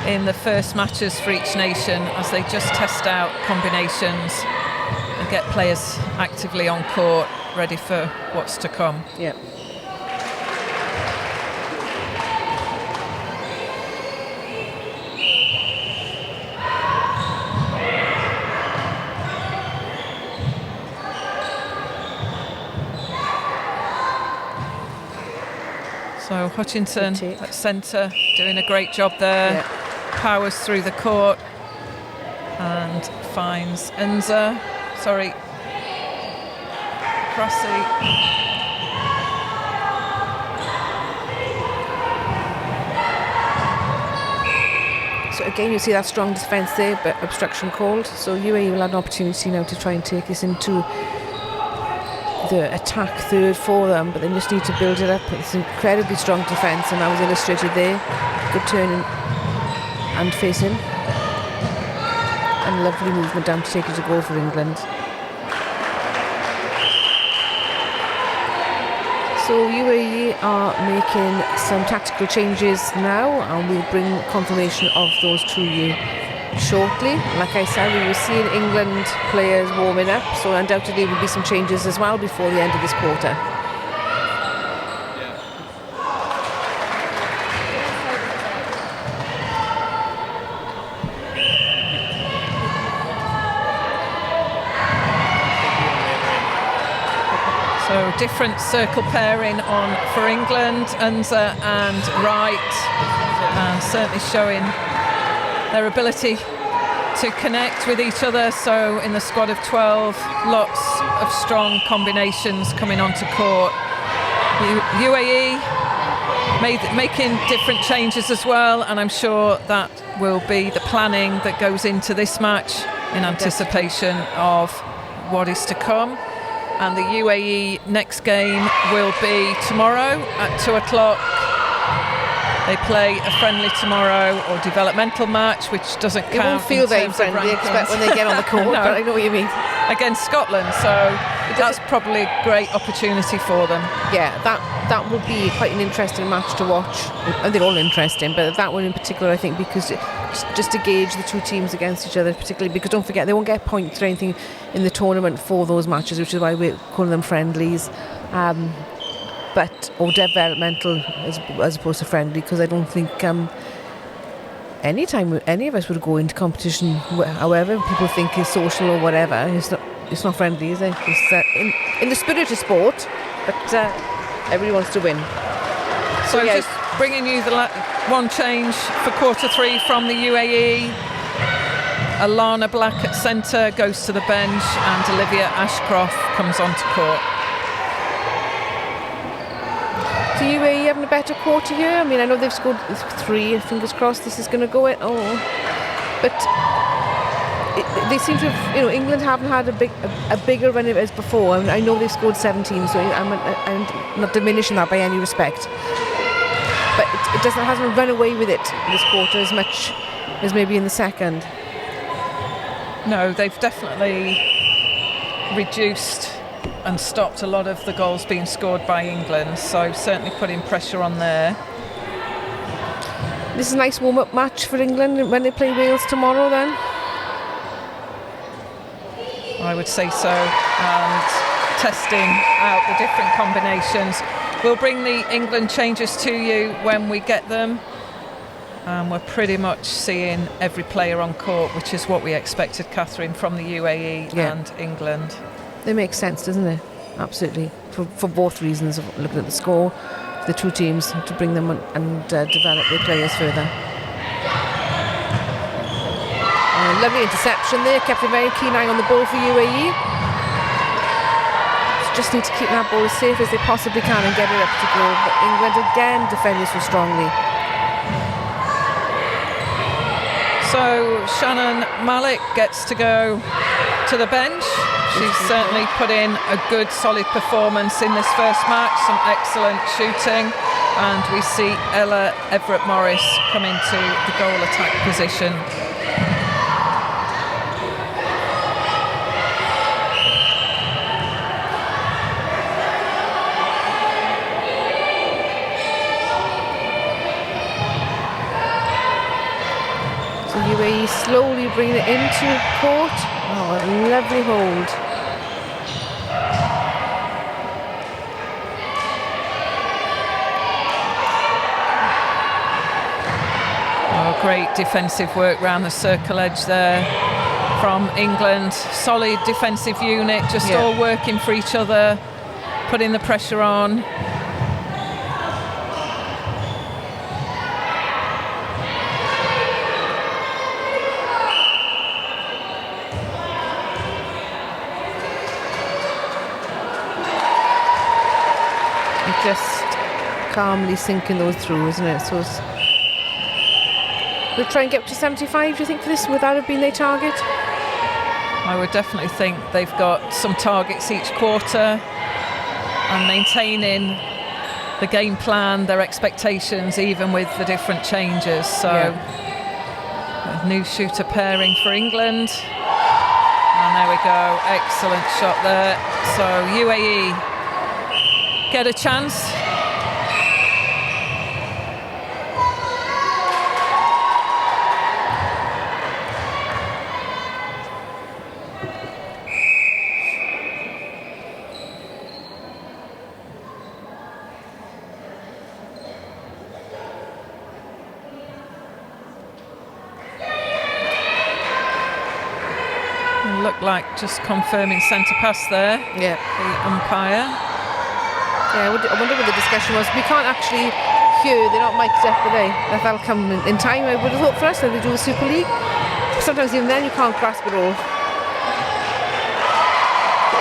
in the first matches for each nation as they just test out combinations and get players actively on court, ready for what's to come. Yeah. So Hutchinson Good take. at centre doing a great job there. Yeah. Powers through the court and finds Enza. Sorry, Krasi. So again, you see that strong defence there, but obstruction called. So UAE will have an opportunity now to try and take this into the attack third for them, but they just need to build it up. It's incredibly strong defence, and that was illustrated there. Good turn and facing, and lovely movement down to take it to goal for England. So UAE are making some tactical changes now, and we'll bring confirmation of those to you shortly. Like I said, we were seeing England players warming up, so undoubtedly there will be some changes as well before the end of this quarter. So different circle pairing on for England, Enza and Wright, and certainly showing their ability to connect with each other. So in the squad of 12, lots of strong combinations coming onto court. UAE making different changes as well, and I'm sure that will be the planning that goes into this match in anticipation of what is to come. And the UAE next game will be tomorrow at 2 o'clock. They play a friendly tomorrow, or developmental match, which doesn't count. You won't feel very friendly expect when they get on the court, No. but I know what you mean. Against Scotland, so that's probably a great opportunity for them. Yeah, that will be quite an interesting match to watch. And they're all interesting, but that one in particular, I think, because just to gauge the two teams against each other, particularly because don't forget they won't get points or anything in the tournament for those matches, which is why we're calling them friendlies. Or developmental as opposed to friendly, because I don't think any time any of us would go into competition, however people think is social or whatever, it's not friendly, is it? It's in the spirit of sport, but everybody wants to win. So just bringing you the one change for quarter 3 from the UAE. Alana Black at centre goes to the bench, and Olivia Ashcroft comes onto court. So UAE having a better quarter here? I mean, I know they've scored 3, fingers crossed this is going to go it. But they seem to have, England haven't had a bigger run as before. I mean, I know they've scored 17, so I'm not diminishing that by any respect. But it hasn't run away with it this quarter as much as maybe in the second. No, they've definitely reduced and stopped a lot of the goals being scored by England, so certainly putting pressure on there. This is a nice warm-up match for England when they play Wales tomorrow then? I would say so, and testing out the different combinations. We'll bring the England changes to you when we get them, and we're pretty much seeing every player on court, which is what we expected, Catherine, from the UAE and England. It makes sense, doesn't it? Absolutely. For both reasons of looking at the score, the two teams, to bring them and develop their players further. Lovely interception there, kept a very keen eye on the ball for UAE. Just need to keep that ball as safe as they possibly can and get it up to goal. But England again defending so strongly. So Shannon Malik gets to go to the bench. She's certainly put in a good solid performance in this first match, some excellent shooting, and we see Ella Everett-Morris come into the goal attack position. So UAE slowly bringing it into court. Oh, a lovely hold. Oh, great defensive work round the circle edge there from England. Solid defensive unit, just all working for each other, putting the pressure on. Just calmly sinking those through, isn't it? So we'll try and get up to 75, do you think, for this? Would that have been their target? I would definitely think they've got some targets each quarter, and maintaining the game plan, their expectations, even with the different changes. So a new shooter pairing for England. And there we go, excellent shot there. So UAE get a chance. Looked like just confirming centre pass there. Yeah. The umpire. Yeah, I wonder what the discussion was. We can't actually hear, they're not mic'd up, are they? That'll come in time, I would have thought, for us when they do the Super League. sometimes even then you can't grasp it all.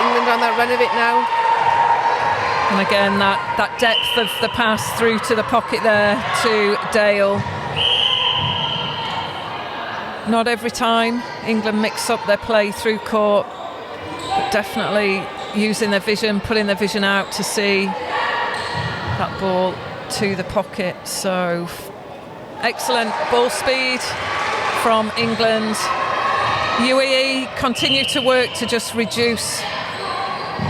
England on that run of it now. And again, that depth of the pass through to the pocket there to Dale. Not every time England mix up their play through court, but definitely using their vision, putting their vision out to see that ball to the pocket. So excellent ball speed from England. UAE continue to work to just reduce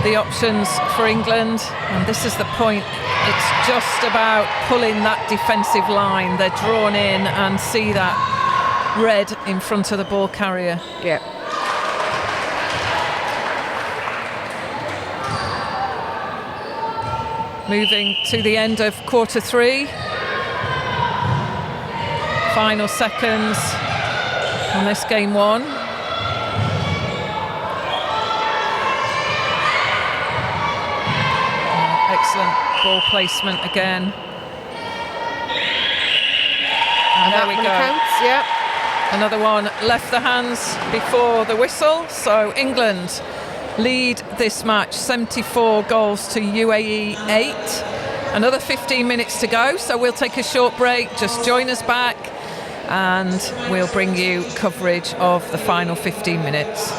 the options for England, and this is the point. It's just about pulling that defensive line. They're drawn in and see that red in front of the ball carrier. Yeah. Moving to the end of quarter three. Final seconds on this game one. Excellent ball placement again. And there we go. Counts, yeah. Another one left the hands before the whistle. So England lead this match 74 goals to UAE 8. Another 15 minutes to go, so we'll take a short break. Just join us back and we'll bring you coverage of the final 15 minutes.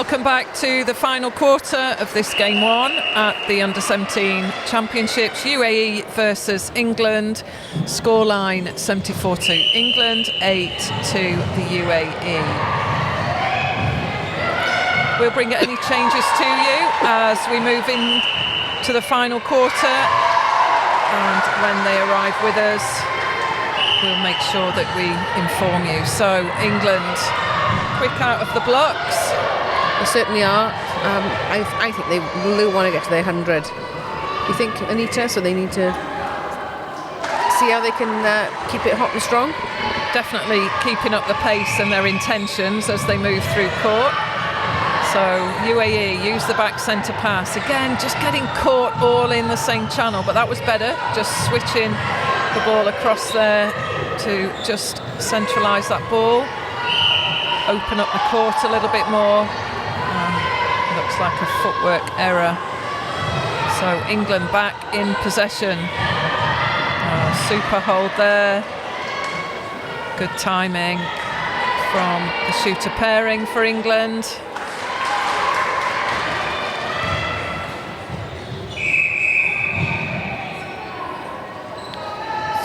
Welcome back to the final quarter of this game one at the Under-17 Championships, UAE versus England. Scoreline 74-2 England, 8-2 the UAE. We'll bring any changes to you as we move in to the final quarter, and when they arrive with us, we'll make sure that we inform you. So England quick out of the blocks. They certainly are. I think they will want to get to their 100. You think, Anita? So they need to see how they can keep it hot and strong? Definitely keeping up the pace and their intentions as they move through court. So UAE use the back centre pass. Again, just getting caught all in the same channel, but that was better. Just switching the ball across there to just centralise that ball. Open up the court a little bit more. Looks like a footwork error. So England back in possession. Super hold there. Good timing from the shooter pairing for England.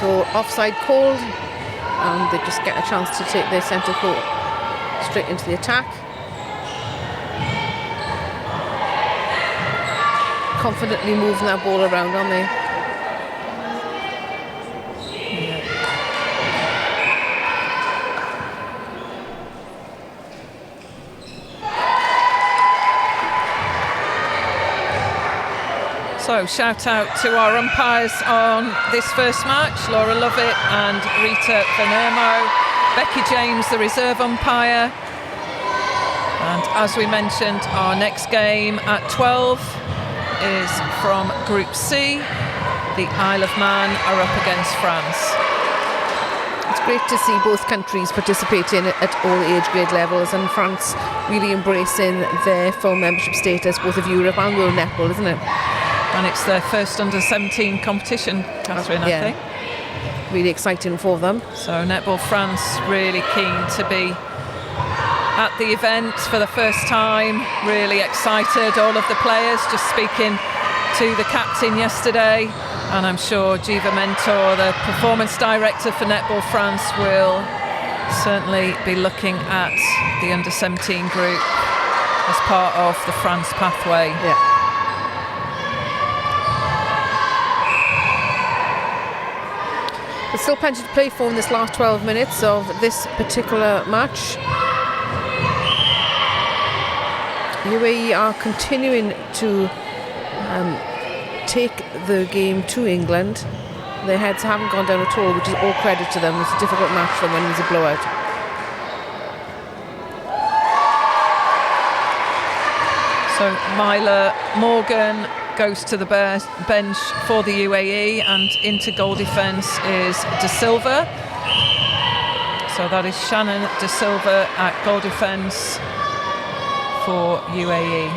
So offside called, and they just get a chance to take their centre court straight into the attack. Confidently moving that ball around, aren't they? Yeah. So shout out to our umpires on this first match, Laura Lovett and Rita Venermo. Becky James, the reserve umpire. And as we mentioned, our next game at 12 is from Group C. The Isle of Man are up against France. It's great to see both countries participating at all age grade levels, and France really embracing their full membership status, both of Europe and World Netball, isn't it? And it's their first Under-17 competition, Catherine, I think. Really exciting for them. So Netball France really keen to be at the event for the first time, really excited, all of the players. Just speaking to the captain yesterday, and I'm sure Jiva Mentor, the performance director for Netball France, will certainly be looking at the Under-17 group as part of the France pathway. Yeah. There's still plenty to play for in this last 12 minutes of this particular match. UAE are continuing to take the game to England. Their heads haven't gone down at all, which is all credit to them. It's a difficult match for them when it was a blowout. So Myla Morgan goes to the bench for the UAE, and into goal defence is De Silva. So that is Shannon De Silva at goal defence for UAE.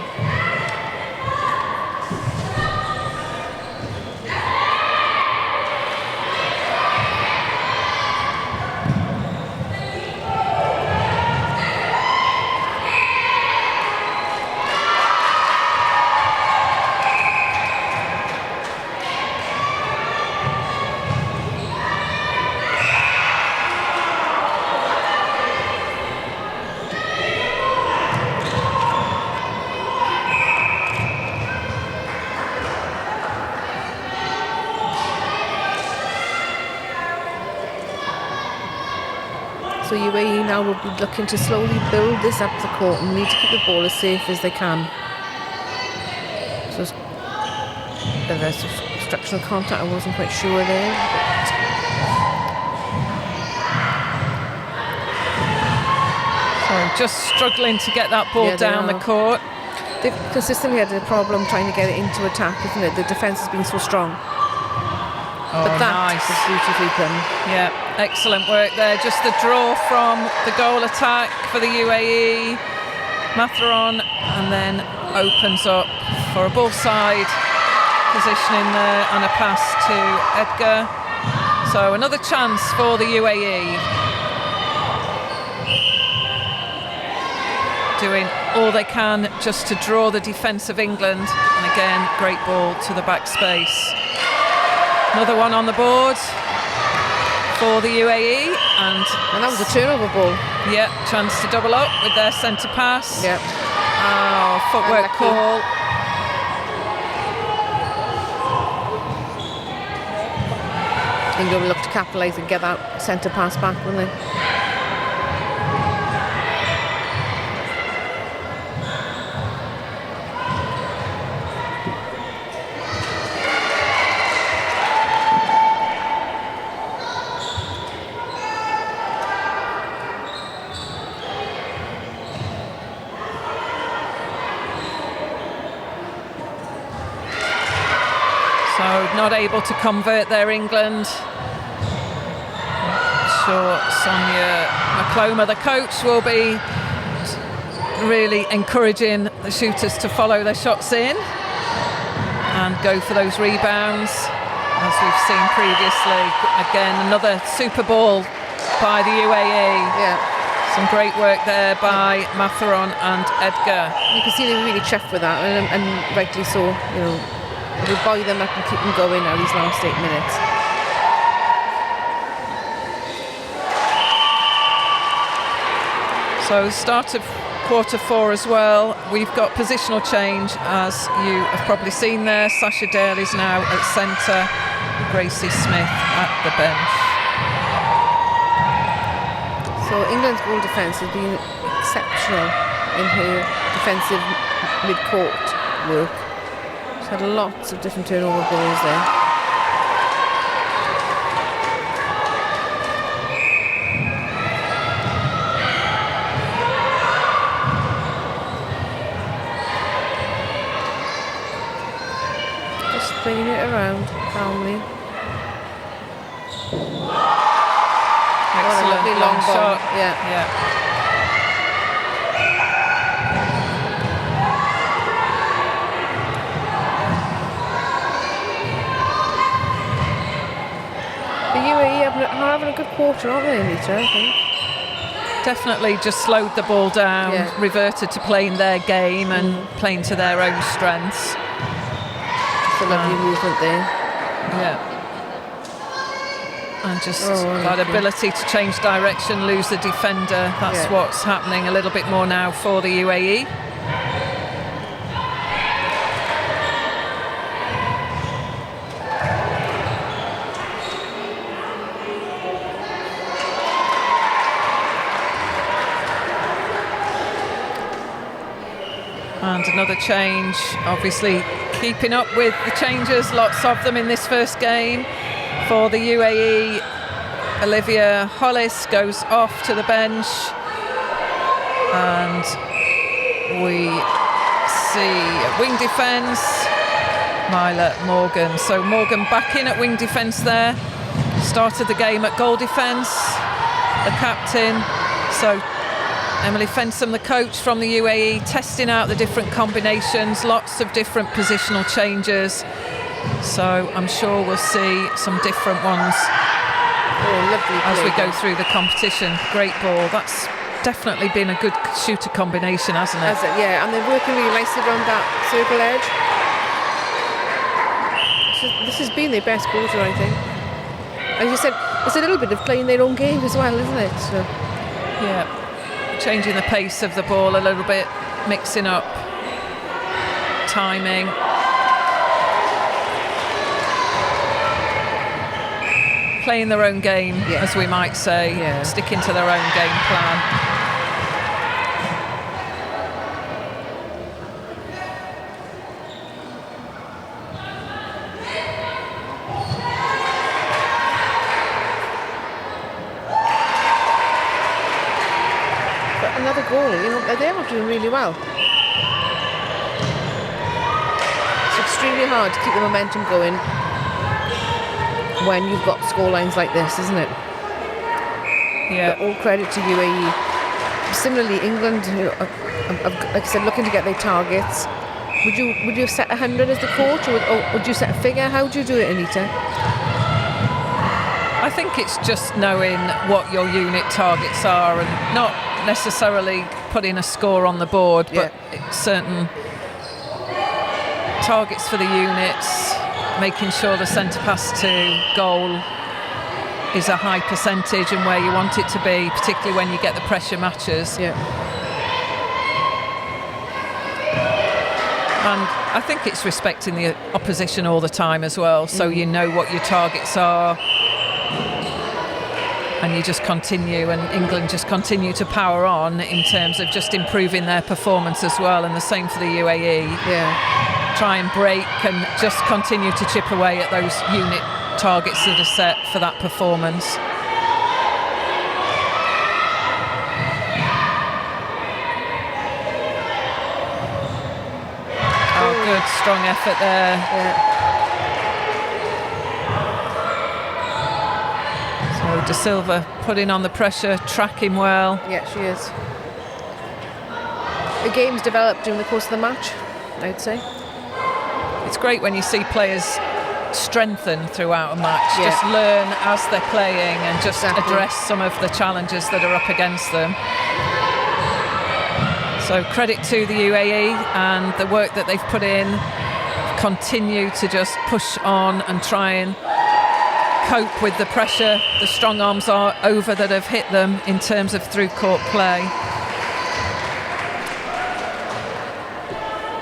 So UAE now will be looking to slowly build this up the court and need to keep the ball as safe as they can. So there's obstruction of contact, I wasn't quite sure there. So just struggling to get that ball down the court. They've consistently had a problem trying to get it into attack, isn't it? The defence has been so strong. Oh, but that nice. is beautifully done. Yeah, excellent work there. Just the draw from the goal attack for the UAE. Matheron, and then opens up for a ball side positioning there and a pass to Edgar. So another chance for the UAE. Doing all they can just to draw the defence of England. And again, great ball to the back space. Another one on the board for the UAE, and that was a turnover ball. Yeah, chance to double up with their centre pass. Yeah. Oh, footwork call. England will look to capitalise and get that centre pass back, won't they? So not able to convert there, England. I'm sure Sonia McCloma, the coach, will be really encouraging the shooters to follow their shots in and go for those rebounds, as we've seen previously. Again, another super ball by the UAE. Yeah. Some great work there by Matheron and Edgar. You can see they were really chuffed with that, and rightly so. You know, we'll buy them up and keep them going now these last 8 minutes. So start of quarter 4 as well. We've got positional change, as you have probably seen there. Sasha Dale is now at centre, Gracie Smith at the bench. So England's goal defence has been exceptional in her defensive mid-court work. She's had lots of different turnover balls there. Just bringing it around calmly. Excellent lovely long ball. shot. Yeah. The UAE are having a good quarter, aren't they, Anita, I think? Definitely just slowed the ball down, Yeah. reverted to playing their game and playing to their own strengths. It's a lovely movement there. Yeah. And just Oh, that lovely. ability to change direction, lose the defender. That's Yeah. what's happening a little bit more now for the UAE. And another change, obviously keeping up with the changes, lots of them in this first game. For the UAE, Olivia Hollis goes off to the bench, and we see wing defence, Myla Morgan. So Morgan back in at wing defence there, started the game at goal defence, the captain. So Emily Fensom, the coach from the UAE, testing out the different combinations, lots of different positional changes. So I'm sure we'll see some different ones Lovely as we play. go through the competition. Great ball. That's definitely been a good shooter combination, hasn't it? Yeah, and they're working really nicely around that circle edge. This has been their best quarter, I think. As you said, it's a little bit of playing their own game as well, isn't it? So. Yeah. Changing the pace of the ball a little bit, mixing up timing. Playing their own game, Yeah. as we might say, Yeah. sticking to their own game plan. But another goal, you know, they are doing really well. It's extremely hard to keep the momentum going when you've got score lines like this, isn't it? Yeah. But all credit to UAE. Similarly, England, who are, like I said, looking to get their targets. Would you have set 100 as the coach, or would you set a figure? How would you do it, Anita? I think it's just knowing what your unit targets are and not necessarily putting a score on the board, but certain targets for the units, making sure the centre pass to goal is a high percentage and where you want it to be, particularly when you get the pressure matches. Yeah. And I think it's respecting the opposition all the time as well, so you know what your targets are, and you just continue, and England just continue to power on in terms of just improving their performance as well, and the same for the UAE. Yeah. Try and break and just continue to chip away at those unit targets that are set for that performance. Oh, good, strong effort there. Yeah. So De Silva putting on the pressure, tracking well. Yeah, she is. The game's developed during the course of the match, I'd say. It's great when you see players strengthen throughout a match, just learn as they're playing and just address some of the challenges that are up against them. So credit to the UAE and the work that they've put in, continue to just push on and try and cope with the pressure the strong arms are over that have hit them in terms of through court play.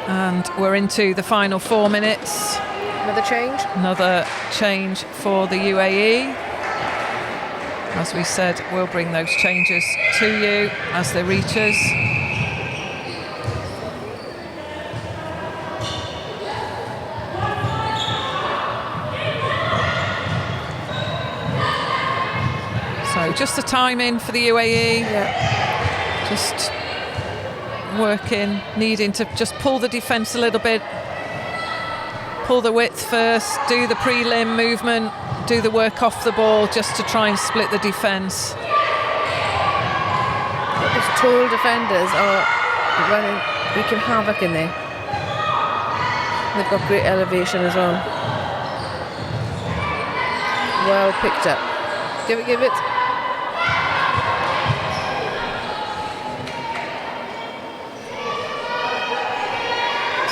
And we're into the final 4 minutes. Another change for the UAE. As we said, we'll bring those changes to you as they reach us. So just the timing for the UAE. Yeah. Just working, needing to just pull the defence a little bit. Pull the width first, do the prelim movement, do the work off the ball just to try and split the defence. Those tall defenders are running, wreaking havoc in there. They've got great elevation as well. Well picked up. Give it.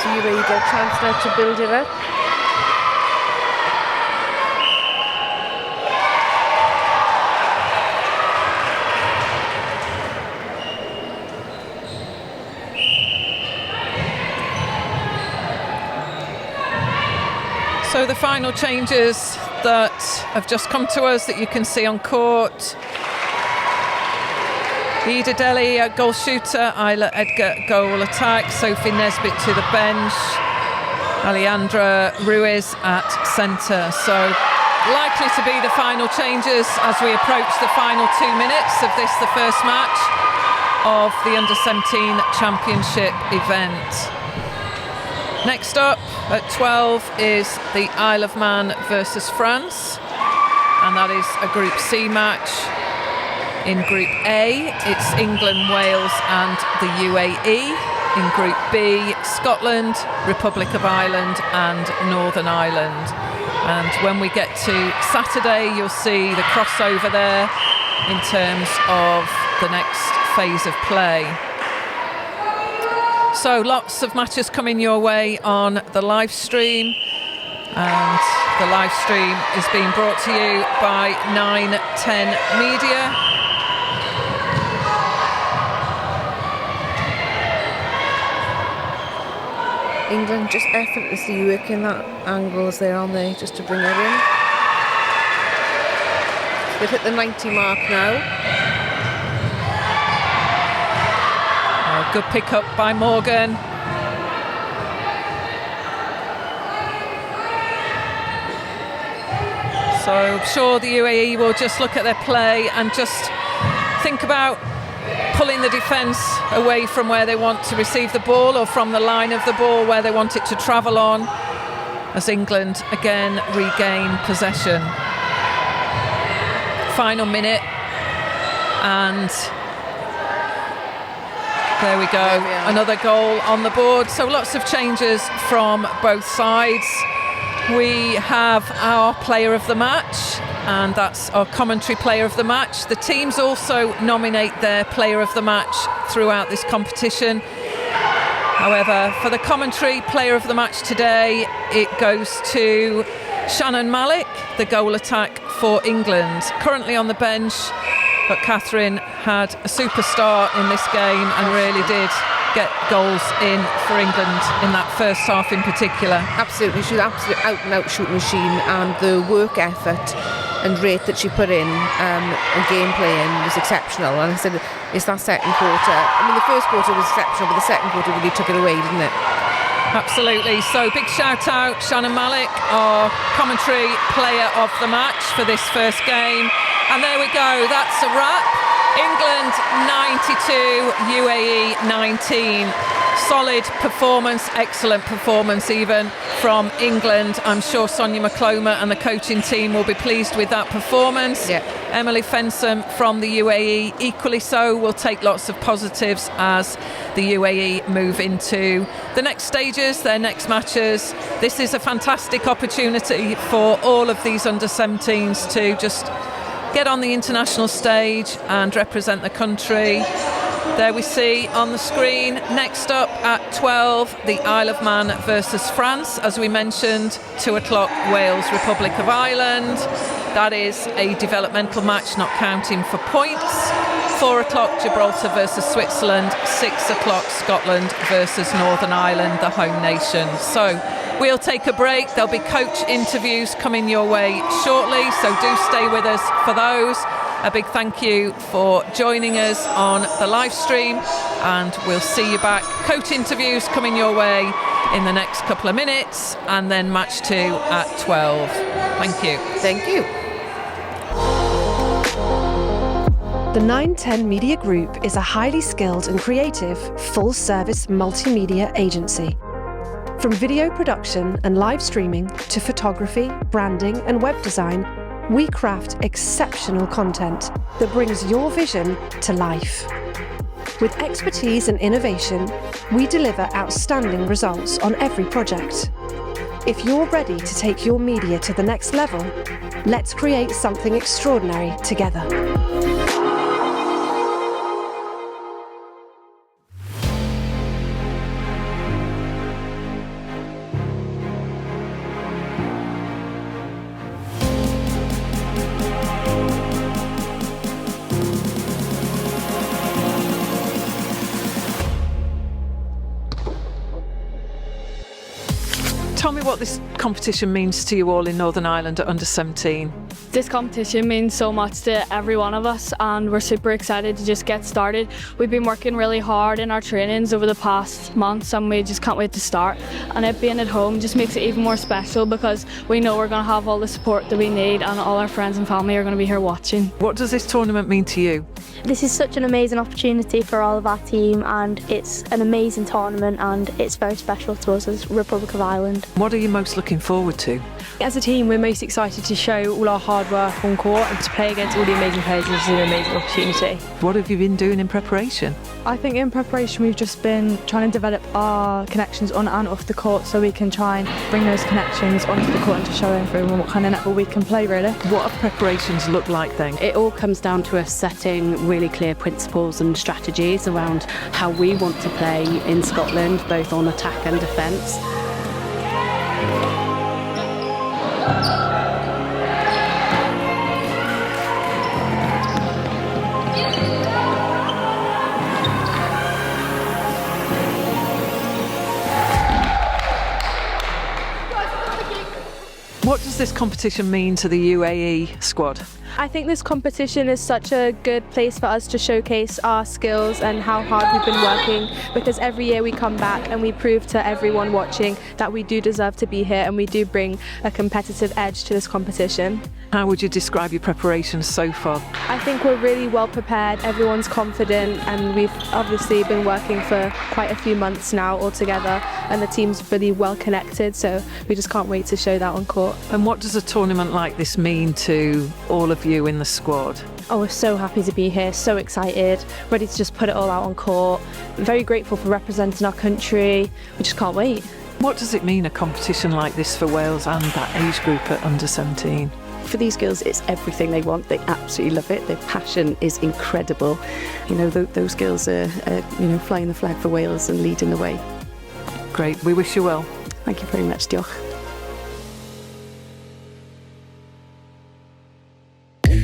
So you get a chance now to build it up. So the final changes that have just come to us that you can see on court. Ida Deli at goal shooter, Isla Edgar goal attack, Sophie Nesbitt to the bench, Alejandra Ruiz at centre. So likely to be the final changes as we approach the final 2 minutes of this, the first match of the Under-17 Championship event. Next up at 12 is the Isle of Man versus France, and that is a Group C match. In Group A, it's England, Wales and the UAE. In Group B, Scotland, Republic of Ireland and Northern Ireland. And when we get to Saturday, you'll see the crossover there in terms of the next phase of play. So lots of matches coming your way on the live stream, and the live stream is being brought to you by 910 Media. England just effortlessly working that angles there on there just to bring her in. They've hit the 90 mark now. Oh, good pick up by Morgan. So I'm sure the UAE will just look at their play and just think about pulling the defence away from where they want to receive the ball, or from the line of the ball where they want it to travel on, as England again regain possession. Final minute, and there we go, another goal on the board. So lots of changes from both sides. We have our player of the match, and that's our commentary player of the match. The teams also nominate their player of the match throughout this competition. However, for the commentary, player of the match today, it goes to Shannon Malik, the goal attack for England. Currently on the bench, but Catherine had a superstar in this game and really did get goals in for England in that first half in particular. Absolutely, she's an absolute out-and-out shooting machine, and the work effort and rate that she put in and gameplay in was exceptional. And I said, it's that second quarter. I mean, the first quarter was exceptional, but the second quarter really took it away, didn't it? Absolutely. So big shout out, Shannon Malik, our commentary player of the match for this first game. And there we go, that's a wrap. England 92, UAE 19. Solid performance, excellent performance even from England. I'm sure Sonia McCloma and the coaching team will be pleased with that performance. Yeah. Emily Fensom from the UAE equally so, will take lots of positives as the UAE move into the next stages, their next matches. This is a fantastic opportunity for all of these under-17s to just get on the international stage and represent the country. There we see on the screen, next up at 12, the Isle of Man versus France. As we mentioned, 2 o'clock, Wales, Republic of Ireland. That is a developmental match, not counting for points. 4 o'clock, Gibraltar versus Switzerland. 6 o'clock, Scotland versus Northern Ireland, the home nation. So we'll take a break. There'll be coach interviews coming your way shortly, so do stay with us for those. A big thank you for joining us on the live stream, and we'll see you back. Coach interviews coming your way in the next couple of minutes, and then match 2 at 12. Thank you. Thank you. The 910 Media Group is a highly skilled and creative full-service multimedia agency. From video production and live streaming to photography, branding and web design, we craft exceptional content that brings your vision to life. With expertise and innovation, we deliver outstanding results on every project. If you're ready to take your media to the next level, let's create something extraordinary together. Tell me what this competition means to you all in Northern Ireland at under-17. This competition means so much to every one of us, and we're super excited to just get started. We've been working really hard in our trainings over the past months, and we just can't wait to start. And it being at home just makes it even more special because we know we're going to have all the support that we need, and all our friends and family are going to be here watching. What does this tournament mean to you? This is such an amazing opportunity for all of our team, and it's an amazing tournament, and it's very special to us as Republic of Ireland. What are you most looking forward to? As a team, we're most excited to show all our hard work on court and to play against all the amazing players. This is an amazing opportunity. What have you been doing in preparation? I think in preparation we've just been trying to develop our connections on and off the court so we can try and bring those connections onto the court and to show everyone what kind of netball we can play, really. What have preparations look like then? It all comes down to us setting really clear principles and strategies around how we want to play in Scotland, both on attack and defence. What does this competition mean to the UAE squad? I think this competition is such a good place for us to showcase our skills and how hard we've been working, because every year we come back and we prove to everyone watching that we do deserve to be here and we do bring a competitive edge to this competition. How would you describe your preparations so far? I think we're really well prepared, everyone's confident, and we've obviously been working for quite a few months now all together, and the team's really well connected, so we just can't wait to show that on court. And what does a tournament like this mean to all of you in the squad? Oh, we're so happy to be here, so excited, ready to just put it all out on court. Very grateful for representing our country. We just can't wait. What does it mean, a competition like this for Wales and that age group at under-17? For these girls, it's everything they want. They absolutely love it. Their passion is incredible. You know, those girls are flying the flag for Wales and leading the way. Great, we wish you well. Thank you very much, Diolch.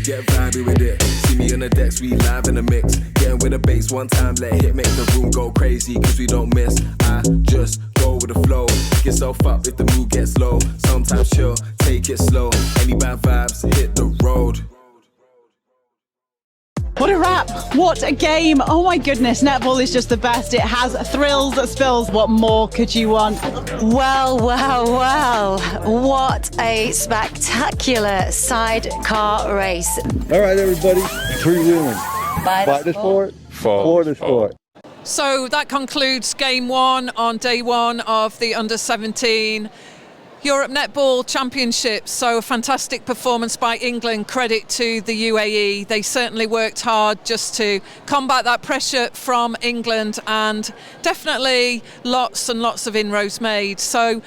Get vibey with it. See me on the decks, we live in the mix. Getting with the bass one time, let hit make the room go crazy, cause we don't miss. I just go with the flow. Pick yourself up if the mood gets low. Sometimes chill, take it slow. Any bad vibes, hit the road. What a wrap, what a game. Oh my goodness, netball is just the best. It has thrills, spills. What more could you want? Well, what a spectacular sidecar race. All right, everybody, freewheeling. By the sport, for the sport. So that concludes game one on day one of the Under-17 Europe Netball Championships. So a fantastic performance by England, credit to the UAE. They certainly worked hard just to combat that pressure from England, and definitely lots and lots of inroads made. So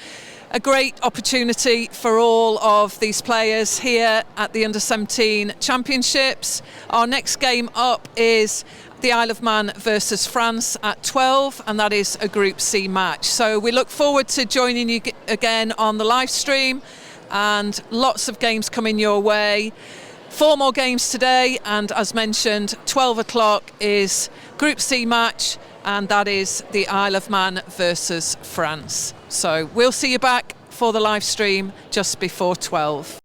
a great opportunity for all of these players here at the Under-17 Championships. Our next game up is the Isle of Man versus France at 12, and that is a Group C match. So we look forward to joining you again on the live stream, and lots of games coming your way. 4 more games today, and as mentioned, 12 o'clock is Group C match, and that is the Isle of Man versus France. So we'll see you back for the live stream just before 12.